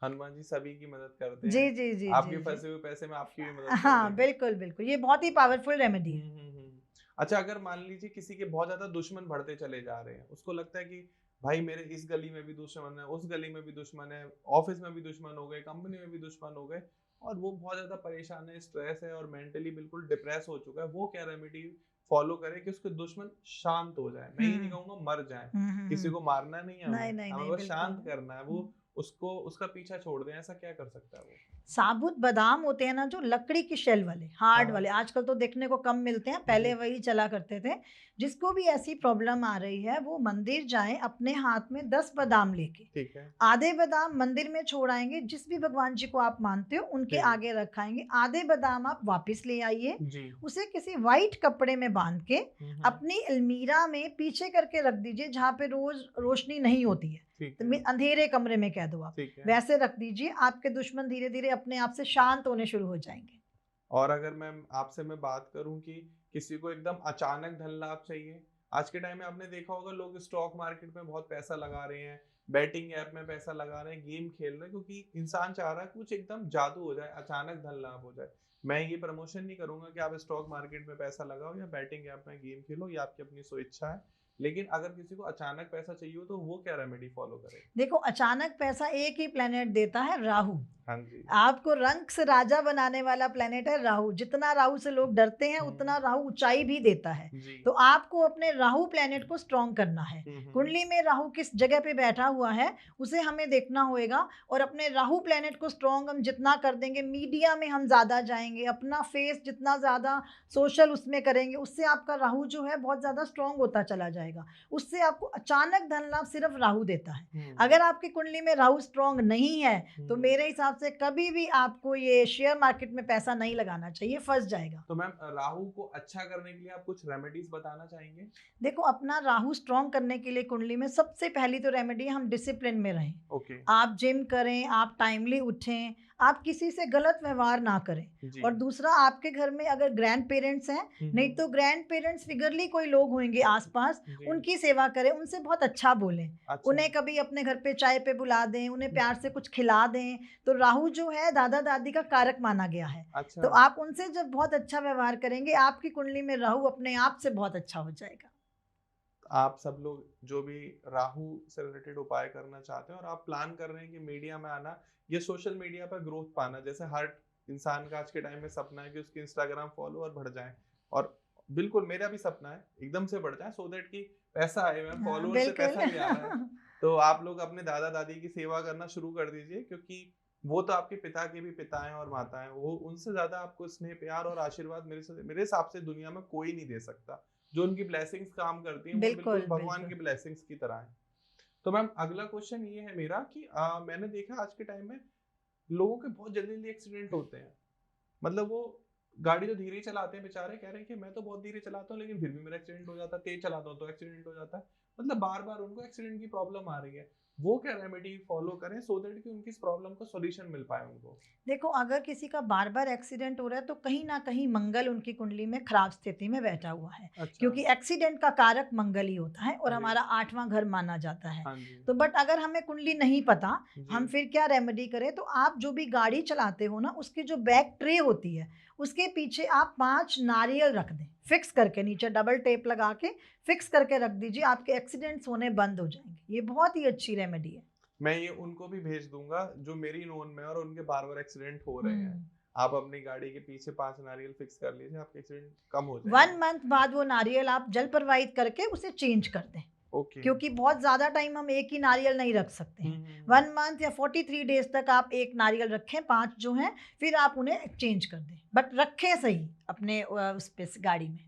हनुमान जी सभी की मदद करते जी हैं। जी जी आपके जी जी। फंसे हुए पैसे में आपकी भी मदद कर हाँ, देंगे। बिल्कुल, बिल्कुल। ये बहुत ही पावरफुल रेमेडी है। अच्छा, अगर मान लीजिए किसी के बहुत ज्यादा दुश्मन बढ़ते चले जा रहे हैं, उसको लगता है कि भाई मेरे इस गली में भी दुश्मन है, उस गली में भी दुश्मन है, ऑफिस में भी दुश्मन हो गए, कंपनी में भी दुश्मन हो गए, और वो बहुत ज्यादा परेशान है, स्ट्रेस है और मेंटली बिल्कुल डिप्रेस हो चुका है, वो क्या रेमेडी फॉलो करे कि उसके दुश्मन शांत हो जाए? मैं ये नहीं हुँ। कहूंगा मर जाए, किसी हुँ। को मारना नहीं है नहीं, हमें नहीं, हमें नहीं, बस बिल्कुल शांत नहीं। करना है, वो उसको उसका पीछा छोड़ दें, ऐसा क्या कर सकता है वो? साबुत बादाम होते हैं ना, जो लकड़ी की शेल वाले, हार्ड वाले, हाँ। आजकल तो देखने को कम मिलते हैं, जी। पहले वही चला करते थे। जिसको भी ऐसी प्रॉब्लम आ रही है, वो मंदिर जाएँ अपने हाथ में 10 बादाम लेके। ठीक है। आधे बादाम मंदिर में छोड़ आएँगे, जिस भी भगवान जी को आप मानते हो उनके जी। आगे रखाएँगे। आधे बादाम आप वापस ले आइए, जी। उसे किसी व्हाइट कपड़े में बाँध के हम्म। अपनी अलमीरा में पीछे करके रख दीजिए, जहाँ पे रोज़ रोशनी नहीं होती है। ठीक तो है। अंधेरे कमरे में कह दो आप, ठीक है। वैसे रख दीजिए। आपके दुश्मन धीरे-धीरे अपने आप से शांत होने शुरू हो जाएँगे। और अगर मैं बात करूं कि किसी को एकदम अचानक धन लाभ चाहिए, आज के टाइम में आपने देखा होगा लोग स्टॉक मार्केट में बहुत पैसा लगा रहे हैं, बैटिंग ऐप में पैसा लगा रहे हैं, गेम खेल रहे हैं, क्योंकि इंसान चाह रहा है कुछ एकदम जादू हो जाए, अचानक धन लाभ हो जाए। मैं ये प्रमोशन नहीं करूंगा कि आप स्टॉक मार्केट में पैसा लगाओ या बैटिंग ऐप में गेम खेलो, ये आपकी अपनी स्वेच्छा है। लेकिन अगर किसी को अचानक पैसा चाहिए हो तो वो क्या रेमेडी फॉलो करे? देखो, अचानक पैसा एक ही प्लेनेट देता है, राहु। हाँ जी। आपको रंग से राजा बनाने वाला प्लेनेट है राहु। जितना राहु से लोग डरते हैं, उतना राहु ऊंचाई भी देता है। जी। तो आपको अपने राहु प्लेनेट को स्ट्रॉन्ग करना है। कुंडली में राहु किस जगह पे बैठा हुआ है, उसे हमें देखना होएगा, और अपने राहु प्लेनेट को स्ट्रॉन्ग हम जितना कर देंगे, मीडिया में हम ज़्यादा जाएंगे, अपना फेस जितना ज़्यादा सोशल उसमें करेंगे, उससे आपका राहु जो है बहुत ज़्यादा स्ट्रॉन्ग होता चला जाएगा। उससे आपको अचानक धन लाभ सिर्फ राहु देता है। अगर आपकी कुंडली में राहु स्ट्रॉन्ग नहीं है, तो मेरे हिसाब से कभी भी आपको ये शेयर मार्केट में पैसा नहीं लगाना चाहिए, फंस जाएगा। तो मैम राहु को अच्छा करने के लिए आप कुछ रेमेडीज बताना चाहेंगे? देखो, अपना राहु स्ट्रॉन्ग करने के लिए कुंडली में सबसे पहली तो रेमेडी है हम डिसिप्लिन में रहें। ओके। आप जिम करें, आप टाइमली उठें, आप किसी से गलत व्यवहार ना करें। और दूसरा, आपके घर में अगर ग्रैंड पेरेंट्स हैं, नहीं तो ग्रैंड पेरेंट्स फिगरली कोई लोग होंगे आसपास, उनकी सेवा करें, उनसे बहुत अच्छा बोलें। अच्छा। उन्हें कभी अपने घर पे चाय पे बुला दें, उन्हें प्यार से कुछ खिला दें। तो राहु जो है दादा दादी का कारक माना गया है। अच्छा। तो आप उनसे जब बहुत अच्छा व्यवहार करेंगे, आपकी कुंडली में राहु अपने आप से बहुत अच्छा हो जाएगा। आप सब लोग जो भी राहु से रिलेटेड उपाय करना चाहते हैं और आप प्लान कर रहे हैं कि मीडिया में आना या सोशल मीडिया पर ग्रोथ पाना, जैसे हर इंसान का आज के टाइम में सपना है कि उसके इंस्टाग्राम फॉलोअर बढ़ जाएं, और बिल्कुल मेरा भी सपना है एकदम से बढ़ जाए, सो दैट कि पैसा आए। मैं फॉलोअर से पैसा नहीं आ रहा है। तो आप लोग अपने दादा दादी की सेवा करना शुरू कर दीजिए, क्योंकि वो तो आपके पिता के भी पिता हैं और माता हैं। वो उनसे ज्यादा आपको स्नेह प्यार और आशीर्वाद मेरे हिसाब से दुनिया में कोई नहीं दे सकता। जो उनकी ब्लेसिंग्स काम करती हैं वो बिल्कुल भगवान की ब्लेसिंग्स की तरह है। तो मैम अगला क्वेश्चन ये है मेरा कि मैंने देखा आज के टाइम में लोगों के बहुत जल्दी एक्सीडेंट होते हैं। मतलब वो गाड़ी तो धीरे चलाते हैं बेचारे, कह रहे हैं कि मैं तो बहुत धीरे चलाता हूँ लेकिन फिर भी मेरा एक्सीडेंट हो जाता है, तेज चलाता हूँ तो एक्सीडेंट हो जाता है। मतलब बार बार उनको एक्सीडेंट की प्रॉब्लम आ रही है। वो क्या रेमेडी फॉलो करें सो दैट कि उनकी इस प्रॉब्लम को सॉल्यूशन मिल पाए उनको? देखो, अगर किसी का बार बार एक्सीडेंट हो रहा है तो कहीं ना कहीं मंगल उनकी कुंडली में खराब स्थिति में बैठा हुआ है। अच्छा। क्योंकि एक्सीडेंट का कारक मंगल ही होता है और हमारा 8वां घर माना जाता है। तो बट अगर हमें कुंडली नहीं पता, हम फिर क्या रेमेडी करें? तो आप जो भी गाड़ी चलाते हो ना, उसकी जो बैक ट्रे होती है उसके पीछे आप 5 नारियल रख दें, फिक्स करके, नीचे डबल टेप लगा के फिक्स करके रख दीजिए। आपके एक्सीडेंट्स होने बंद हो जाएंगे। ये बहुत ही अच्छी रेमेडी है। मैं ये उनको भी भेज दूंगा जो मेरी नोन में और उनके बार बार एक्सीडेंट हो रहे हैं। आप अपनी गाड़ी के पीछे 5 नारियल फिक्स कर लीजिए, आपके एक्सीडेंट कम हो जाएंगे। 1 मंथ बाद वो नारियल आप जल प्रवाहित करके उसे चेंज कर दें। ओके। क्योंकि बहुत ज्यादा टाइम हम एक ही नारियल नहीं रख सकते हैं। 1 मंथ या 43 डेज तक आप एक नारियल रखें, 5 जो हैं, फिर आप उन्हें चेंज कर दें, बट रखें सही अपने उस पे गाड़ी में।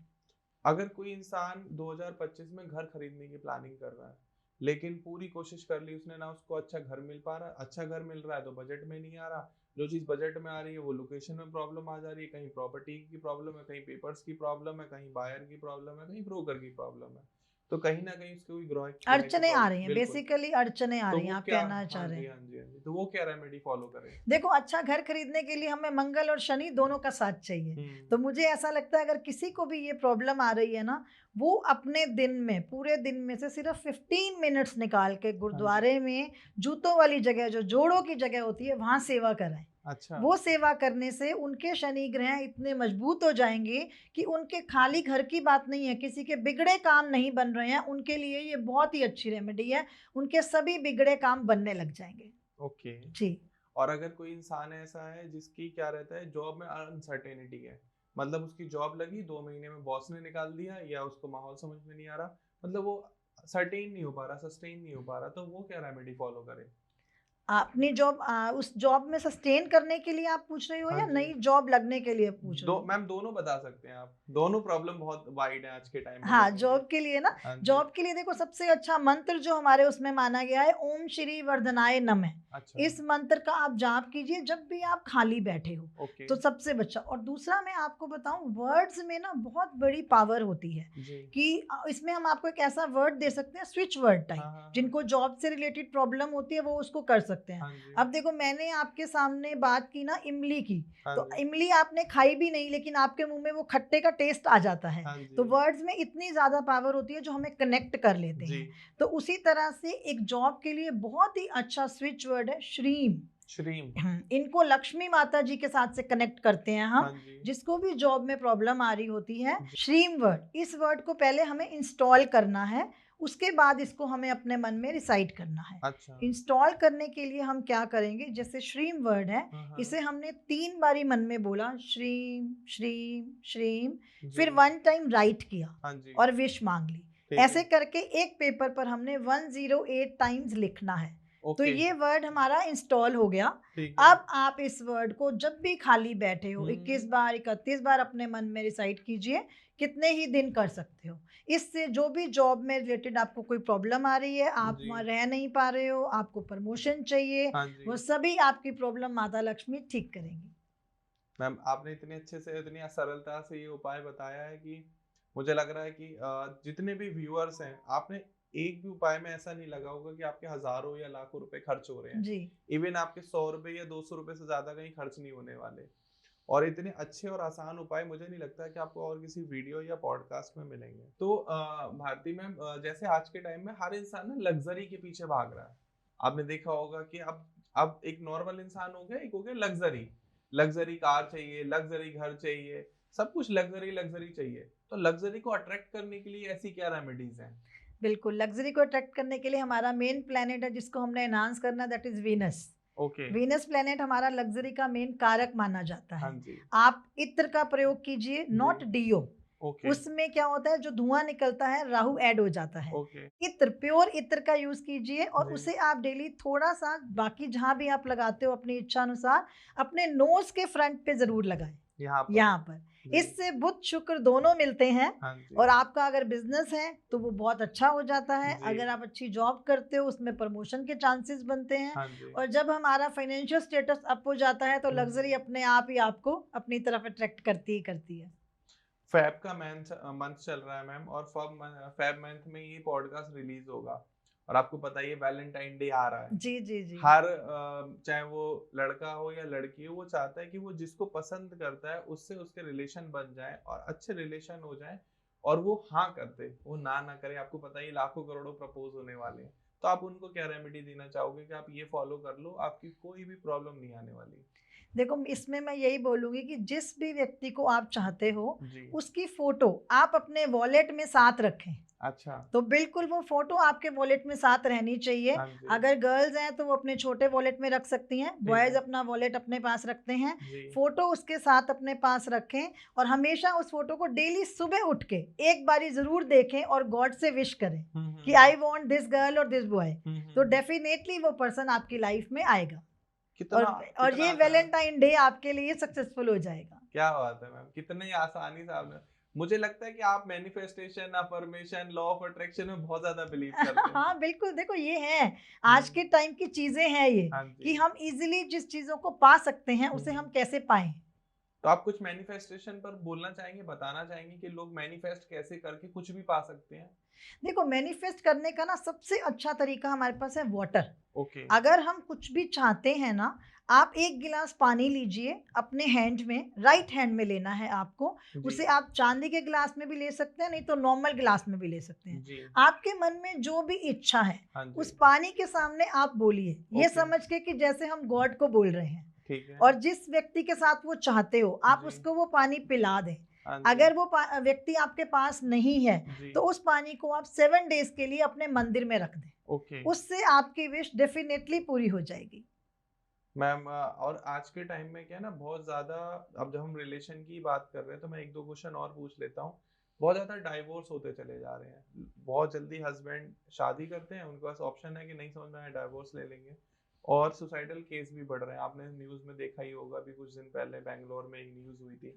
अगर कोई इंसान 2025 में घर खरीदने की प्लानिंग कर रहा है, लेकिन पूरी कोशिश कर ली उसने, ना उसको अच्छा घर मिल पा रहा, अच्छा घर मिल रहा है तो बजट में नहीं आ रहा, जो चीज़ बजट में आ रही है वो लोकेशन में प्रॉब्लम आ जा रही है, कहीं प्रॉपर्टी की प्रॉब्लम है, कहीं पेपर्स की प्रॉब्लम है, कहीं बायर की प्रॉब्लम है, कहीं ब्रोकर की प्रॉब्लम है, तो कहीं ना कहीं उसको भी ग्रो अड़चने आ रही हैं, बेसिकली अड़चने आ रही हैं, आप कहना चाह रहे हैं। हाँ जी, हाँ जी। तो वो क्या रेमेडी फॉलो करें? देखो, अच्छा घर खरीदने के लिए हमें मंगल और शनि दोनों का साथ चाहिए। तो मुझे ऐसा लगता है अगर किसी को भी ये प्रॉब्लम आ रही है ना, वो अपने दिन में, पूरे दिन में से सिर्फ 15 मिनट्स निकाल के गुरुद्वारे में जूतों वाली जगह, जो जोड़ों की जगह होती है, वहां सेवा कराएं। अच्छा। वो सेवा करने से उनके शनि ग्रह इतने मजबूत हो जाएंगे कि उनके खाली घर की बात नहीं है, किसी के बिगड़े काम नहीं बन रहे हैं, उनके लिए ये बहुत ही अच्छी रेमेडी है। उनके सभी बिगड़े काम बनने लग जाएंगे। ओके जी। और अगर कोई इंसान ऐसा है जिसकी क्या रहता है, जॉब में अनसर्टेनिटी है, मतलब उसकी जॉब लगी 2 महीने में बॉस ने निकाल दिया, या उसको माहौल समझ में नहीं आ रहा, मतलब वो सर्टेन नहीं हो पा रहा, सस्टेन नहीं हो पा रहा, तो वो क्या रेमेडी फॉलो करे? अपनी जॉब, उस जॉब में सस्टेन करने के लिए आप पूछ रहे हो, या नई जॉब लगने के लिए पूछ रहे हो? मैम दोनों बता सकते हैं आप, दोनों प्रॉब्लम बहुत वाइड है आज के टाइम में। हाँ, जॉब के लिए ना, जॉब के लिए देखो सबसे अच्छा मंत्र जो हमारे उसमें माना गया है, ओम श्री वर्धनाय नमः। अच्छा। इस मंत्र का आप जाप कीजिए जब भी आप खाली बैठे हो। ओके। तो सबसे अच्छा। और दूसरा मैं आपको बताऊं, वर्ड्स में ना बहुत बड़ी पावर होती है कि इसमें हम आपको एक ऐसा वर्ड दे सकते हैं, स्विच वर्ड टाइप, जिनको जॉब से रिलेटेड प्रॉब्लम होती है वो उसको कर सकते हैं। अब देखो, मैंने आपके सामने बात की ना इमली की, तो इमली आपने खाई भी नहीं, लेकिन आपके मुंह में वो खट्टे का टेस्ट आ जाता है। तो वर्ड्स में इतनी ज्यादा पावर होती है जो हमें कनेक्ट कर लेते हैं। तो उसी तरह से एक जॉब के लिए बहुत ही अच्छा स्विच वर्ड है श्रीम। इनको लक्ष्मी माता जी के साथ से कनेक्ट करते हैं हम। जिसको भी जॉब में प्रॉब्लम आ रही होती है, श्रीम वर्ड, इस वर्ड को पहले हमें इंस्टॉल करना है, उसके बाद इसको हमें अपने मन में रिसाइट करना है। अच्छा। इंस्टॉल करने के लिए हम क्या करेंगे, जैसे श्रीम वर्ड है, इसे हमने 3 बारी मन में बोला, श्रीम श्रीम श्रीम, फिर 1 टाइम राइट किया और विश मांग ली। ऐसे करके एक पेपर पर हमने 108 टाइम्स लिखना है। तो ये वर्ड हमारा इंस्टॉल हो गया। अब आप इस वर्ड को जब भी खाली बैठे हो 21 बार 31 बार अपने मन में रिसाइट कीजिए, कितने ही दिन कर सकते हो। इससे जो भी जॉब में रिलेटेड आपको कोई प्रॉब्लम आ रही है, आप वहाँ रह नहीं पा रहे हो, आपको प्रमोशन चाहिए, वो सभी आपकी प्रॉब्लम माता लक्ष्मी ठीक करेंगी। मैम आपने इतने अच्छे से, इतनी सरलता से ये उपाय बताया है कि मुझे लग रहा है कि जितने भी व्यूअर्स हैं, आपने एक भी उपाय में ऐसा नहीं लगा होगा कि आपके हजारों या लाखों रुपए खर्च हो रहे हैं जी। इवन आपके 100 रुपए या 200 रुपए से ज्यादा कहीं खर्च नहीं होने वाले। और इतने अच्छे और आसान उपाय मुझे नहीं लगता कि आपको और किसी वीडियो या पॉडकास्ट में मिलेंगे। तो भारती मैम, जैसे आज के टाइम में हर इंसान ना लग्जरी के पीछे भाग रहा है। आपने देखा होगा कि अब एक नॉर्मल इंसान हो गया, एक हो गया लग्जरी कार चाहिए, लग्जरी घर चाहिए, सब कुछ लग्जरी चाहिए। तो लग्जरी को अट्रैक्ट करने के लिए ऐसी क्या रेमेडीज हैं? बिल्कुल, लग्जरी को अट्रैक्ट करने के लिए हमारा मेन प्लेनेट है जिसको हमने एनहांस करना, that is Venus. Venus planet हमारा लग्जरी का मेन कारक माना जाता है। आप इत्र का प्रयोग कीजिए, नॉट डीओ। उसमें क्या होता है, जो धुआं निकलता है राहु ऐड हो जाता है। इत्र, प्योर इत्र का यूज कीजिए और उसे आप डेली थोड़ा सा, बाकी जहां भी आप लगाते हो अपनी इच्छा अनुसार, अपने नोज के फ्रंट पे जरूर लगाएं, यहाँ पर। इससे बुध शुक्र दोनों मिलते हैं और आपका अगर बिजनेस है तो वो बहुत अच्छा हो जाता है। अगर आप अच्छी जॉब करते हो उसमें प्रमोशन के चांसेस बनते हैं। और जब हमारा फाइनेंशियल स्टेटस अप हो जाता है तो लग्जरी अपने आप ही आपको अपनी तरफ अट्रैक्ट करती ही करती है। फैब का मंथ चल रहा है मैम, और फैब मंथ में ये पॉडकास्ट रिलीज होगा और आपको पता ही है वैलेंटाइन डे आ रहा है। जी जी जी। हर चाहे वो लड़का हो या लड़की हो, वो चाहता है कि वो जिसको पसंद करता है उससे उसके रिलेशन बन जाए और अच्छे रिलेशन हो जाए और वो हाँ करते, वो ना करे। आपको पता ही लाखों करोड़ों प्रपोज होने वाले हैं। तो आप उनको क्या रेमेडी देना चाहोगे कि आप ये फॉलो कर लो, आपकी कोई भी प्रॉब्लम नहीं आने वाली? देखो, इसमें मैं यही बोलूंगी कि जिस भी व्यक्ति को आप चाहते हो उसकी फोटो आप अपने वॉलेट में साथ रखें। अच्छा। तो बिल्कुल वो फोटो आपके वॉलेट में साथ रहनी चाहिए। अगर गर्ल्स हैं तो वो अपने छोटे वॉलेट में रख सकती हैं, बॉयज अपना वॉलेट अपने पास रखते हैं। फोटो उसके साथ अपने पास रखें और हमेशा उस फोटो को डेली सुबह उठ के एक बारी जरूर देखें और गॉड से विश करें कि आई वॉन्ट दिस गर्ल और दिस बॉय। तो डेफिनेटली वो पर्सन आपकी लाइफ में आएगा और ये वैलेंटाइन डे आपके लिए सक्सेसफुल हो जाएगा। क्या बात है मैम, कितनी आसानी से आपने। मुझे लगता है कि आप manifestation, affirmation, law of attraction में बहुत ज्यादा बिलीव करते हैं। हाँ बिल्कुल, देखो ये है आज के टाइम की चीजें हैं ये, कि हम इजीली जिस चीजों को पा सकते हैं उसे हम कैसे पाएं। तो आप कुछ मैनिफेस्टेशन पर बोलना चाहेंगे, बताना चाहेंगे कि लोग मैनिफेस्ट कैसे करके कुछ भी पा सकते हैं? देखो, मैनिफेस्ट करने का ना सबसे अच्छा तरीका हमारे पास है वाटर। अगर हम कुछ भी चाहते हैं ना, आप एक गिलास पानी लीजिए, अपने हैंड में, राइट हैंड में लेना है आपको। उसे आप चांदी के गिलास में भी ले सकते हैं, नहीं तो नॉर्मल गिलास में भी ले सकते हैं। आपके मन में जो भी इच्छा है उस पानी के सामने आप बोलिए, ये समझ के कि जैसे हम गॉड को बोल रहे हैं। और जिस व्यक्ति के साथ वो चाहते हो आप उसको वो पानी पिला दें। अगर वो व्यक्ति आपके पास नहीं है तो उस पानी को आप 7 डेज के लिए अपने मंदिर में रख दें। उससे आपकी विश डेफिनेटली पूरी हो जाएगी। मैम, और आज के टाइम में क्या है ना, बहुत ज्यादा, अब जब हम रिलेशन की बात कर रहे हैं तो मैं 1-2 क्वेश्चन और पूछ लेता हूँ। बहुत ज्यादा डाइवोर्स होते चले जा रहे हैं। बहुत जल्दी हस्बैंड शादी करते हैं, उनके पास ऑप्शन है कि नहीं समझ में आया डाइवोर्स ले लेंगे, और सुसाइडल केस भी बढ़ रहे हैं। आपने न्यूज में देखा ही होगा, अभी कुछ दिन पहले बेंगलोर में एक न्यूज हुई थी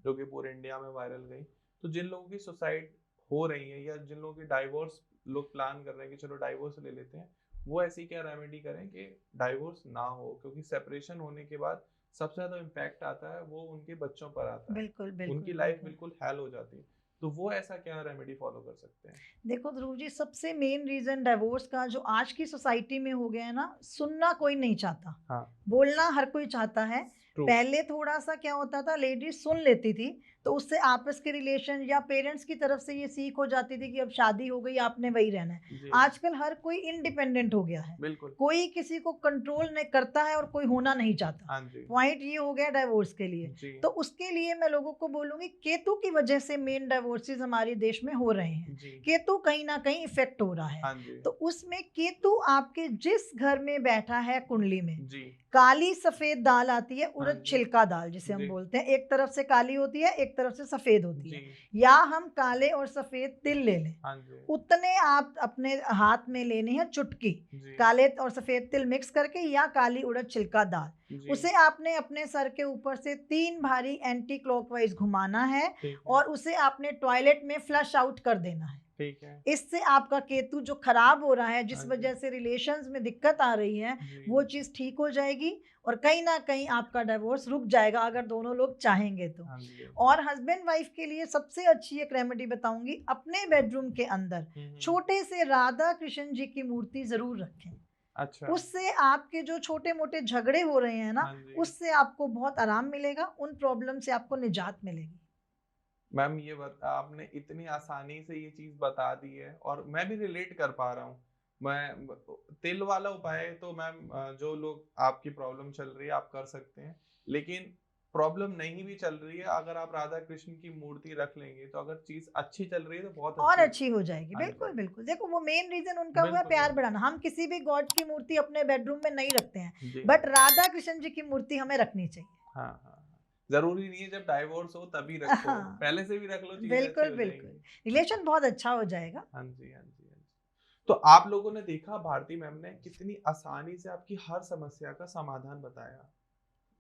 जो कि पूरे इंडिया में वायरल गई। तो जिन लोगों की सुसाइड हो रही है या जिन लोगों की डाइवोर्स लोग प्लान कर रहे हैं कि चलो डाइवोर्स ले लेते हैं, वो ऐसी क्या रेमेडी करें कि डाइवोर्स ना हो? क्योंकि सेपरेशन होने के बाद सबसे ज्यादा इम्पैक्ट आता है वो उनके बच्चों पर आता है। बिल्कुल, बिल्कुल, उनकी लाइफ बिल्कुल हेल हो जाती है। तो वो ऐसा क्या रेमेडी फॉलो कर सकते हैं? देखो ध्रुव जी, सबसे मेन रीजन डाइवोर्स का जो आज की सोसाइटी में हो गया है ना, सुनना कोई नहीं चाहता। बोलना हर कोई चाहता है। पहले थोड़ा सा क्या होता था, लेडीज सुन लेती थी तो उससे आपस के रिलेशन या पेरेंट्स की तरफ से ये सीख हो जाती थी कि अब शादी हो गई, आपने वही रहना है। आजकल हर कोई इंडिपेंडेंट हो गया है, कोई किसी को कंट्रोल नहीं करता है और कोई होना नहीं चाहता। पॉइंट ये हो गया डाइवोर्स के लिए। तो उसके लिए मैं लोगों को बोलूंगी, केतु की वजह से मेन डाइवोर्सेस हमारे देश में हो रहे हैं। केतु कहीं ना कहीं इफेक्ट हो रहा है। तो उसमें केतु आपके जिस घर में बैठा है कुंडली में, काली सफेद दाल आती है उड़द छिलका दाल जिसे हम बोलते हैं, एक तरफ से काली होती है, एक तरफ से सफेद होती है, या हम काले और सफेद तिल ले लें, उतने आप अपने हाथ में लेने हैं चुटकी, काले और सफेद तिल मिक्स करके, या काली उड़द छिलका दाल, उसे आपने अपने सर के ऊपर से 3 बारी एंटी क्लॉकवाइज घुमाना है और उसे आपने टॉयलेट में फ्लश आउट कर देना है। ठीक है। इससे आपका केतु जो खराब हो रहा है, जिस वजह से रिलेशंस में दिक्कत आ रही है, वो चीज ठीक हो जाएगी और कहीं ना कहीं आपका डिवोर्स रुक जाएगा, अगर दोनों लोग चाहेंगे तो। और हस्बैंड वाइफ के लिए सबसे अच्छी एक रेमेडी बताऊंगी, अपने बेडरूम के अंदर छोटे से राधा कृष्ण जी की मूर्ति जरूर रखें। अच्छा। उससे आपके जो छोटे मोटे झगड़े हो रहे हैं ना, उससे आपको बहुत आराम मिलेगा, उन प्रॉब्लम से आपको निजात मिलेगी। मैम ये आपने इतनी आसानी से ये चीज बता दी है और मैं भी रिलेट कर पा रहा हूँ। मैं तिल वाला उपाय तो मैम जो लोग आपकी प्रॉब्लम चल रही है आप कर सकते हैं, लेकिन प्रॉब्लम नहीं भी चल रही है, अगर आप राधा कृष्ण की मूर्ति रख लेंगे तो अगर चीज अच्छी चल रही है तो बहुत और अच्छी हो जाएगी। बिल्कुल बिल्कुल, देखो वो मेन रीजन उनका हुआ प्यार बढ़ाना। हम किसी भी गॉड की मूर्ति अपने बेडरूम में नहीं रखते हैं, बट राधा कृष्ण जी की मूर्ति हमें रखनी चाहिए। हाँ हाँ, जरूरी नहीं है जब डाइवोर्स हो तभी रखो, पहले से भी रख लो, चीजें बिल्कुल बिल्कुल, रिलेशन बहुत अच्छा हो जाएगा। हाँ जी हाँ जी हाँ जी। तो आप लोगों ने देखा भारती मैम ने कितनी आसानी से आपकी हर समस्या का समाधान बताया।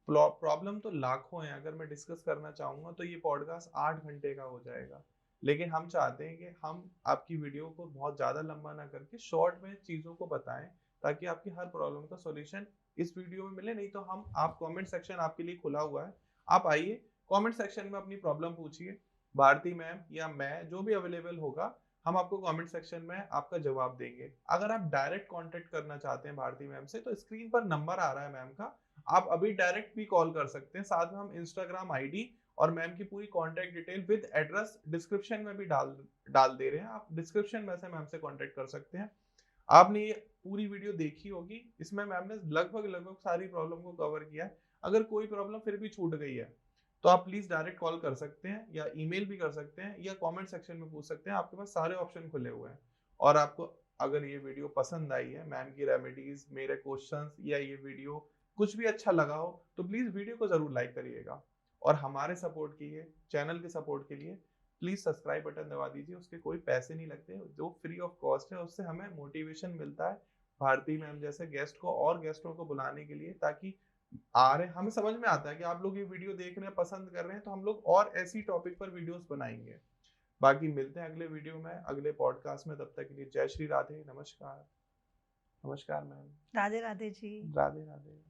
प्रॉब्लम तो लाखों हैं, अगर मैं डिस्कस करना चाहूंगा तो ये पॉडकास्ट 8 घंटे का हो जाएगा, लेकिन हम चाहते हैं कि हम आपकी वीडियो को बहुत ज्यादा लंबा ना करके शॉर्ट में चीजों को बताएं, ताकि आपकी हर प्रॉब्लम का सॉल्यूशन इस वीडियो में मिले। नहीं तो हम आप कमेंट सेक्शन आपके लिए खुला हुआ है, आप आइए कमेंट सेक्शन में अपनी प्रॉब्लम पूछिए, भारती मैम या मैं जो भी अवेलेबल होगा हम आपको कमेंट सेक्शन में आपका जवाब देंगे। अगर आप डायरेक्ट कांटेक्ट करना चाहते हैं भारती मैम से तो स्क्रीन पर नंबर आ रहा है मैम का, आप अभी डायरेक्ट भी कॉल कर सकते हैं। साथ में हम इंस्टाग्राम आईडी और मैम की पूरी contact detail with address description में भी डाल दे रहे हैं, आप डिस्क्रिप्शन में से मैम से कांटेक्ट कर सकते हैं। आपने ये पूरी वीडियो देखी होगी, इसमें मैम ने लगभग सारी प्रॉब्लम को कवर किया है। अगर कोई प्रॉब्लम फिर भी छूट गई है तो आप प्लीज डायरेक्ट कॉल कर सकते हैं या ईमेल भी कर सकते हैं या कमेंट सेक्शन में पूछ सकते हैं, आपके पास सारे ऑप्शन खुले हुए हैं। और आपको अगर ये वीडियो पसंद आई है, मैम की रेमेडीज, मेरे क्वेश्चंस या ये वीडियो कुछ भी अच्छा लगा हो तो प्लीज वीडियो को जरूर लाइक करिएगा। और हमारे सपोर्ट के लिए, चैनल के सपोर्ट के लिए प्लीज सब्सक्राइब बटन दबा दीजिए, उसके कोई पैसे नहीं लगते, जो फ्री ऑफ कॉस्ट है। उससे हमें मोटिवेशन मिलता है भारती मैम जैसे गेस्ट को और गेस्टों को बुलाने के लिए, ताकि आ रहे हमें समझ में आता है कि आप लोग ये वीडियो देख रहे हैं, पसंद कर रहे हैं, तो हम लोग और ऐसी टॉपिक पर वीडियोस बनाएंगे। बाकी मिलते हैं अगले वीडियो में, अगले पॉडकास्ट में। तब तक के लिए जय श्री राधे, नमस्कार। नमस्कार मैम। राधे राधे जी। राधे राधे।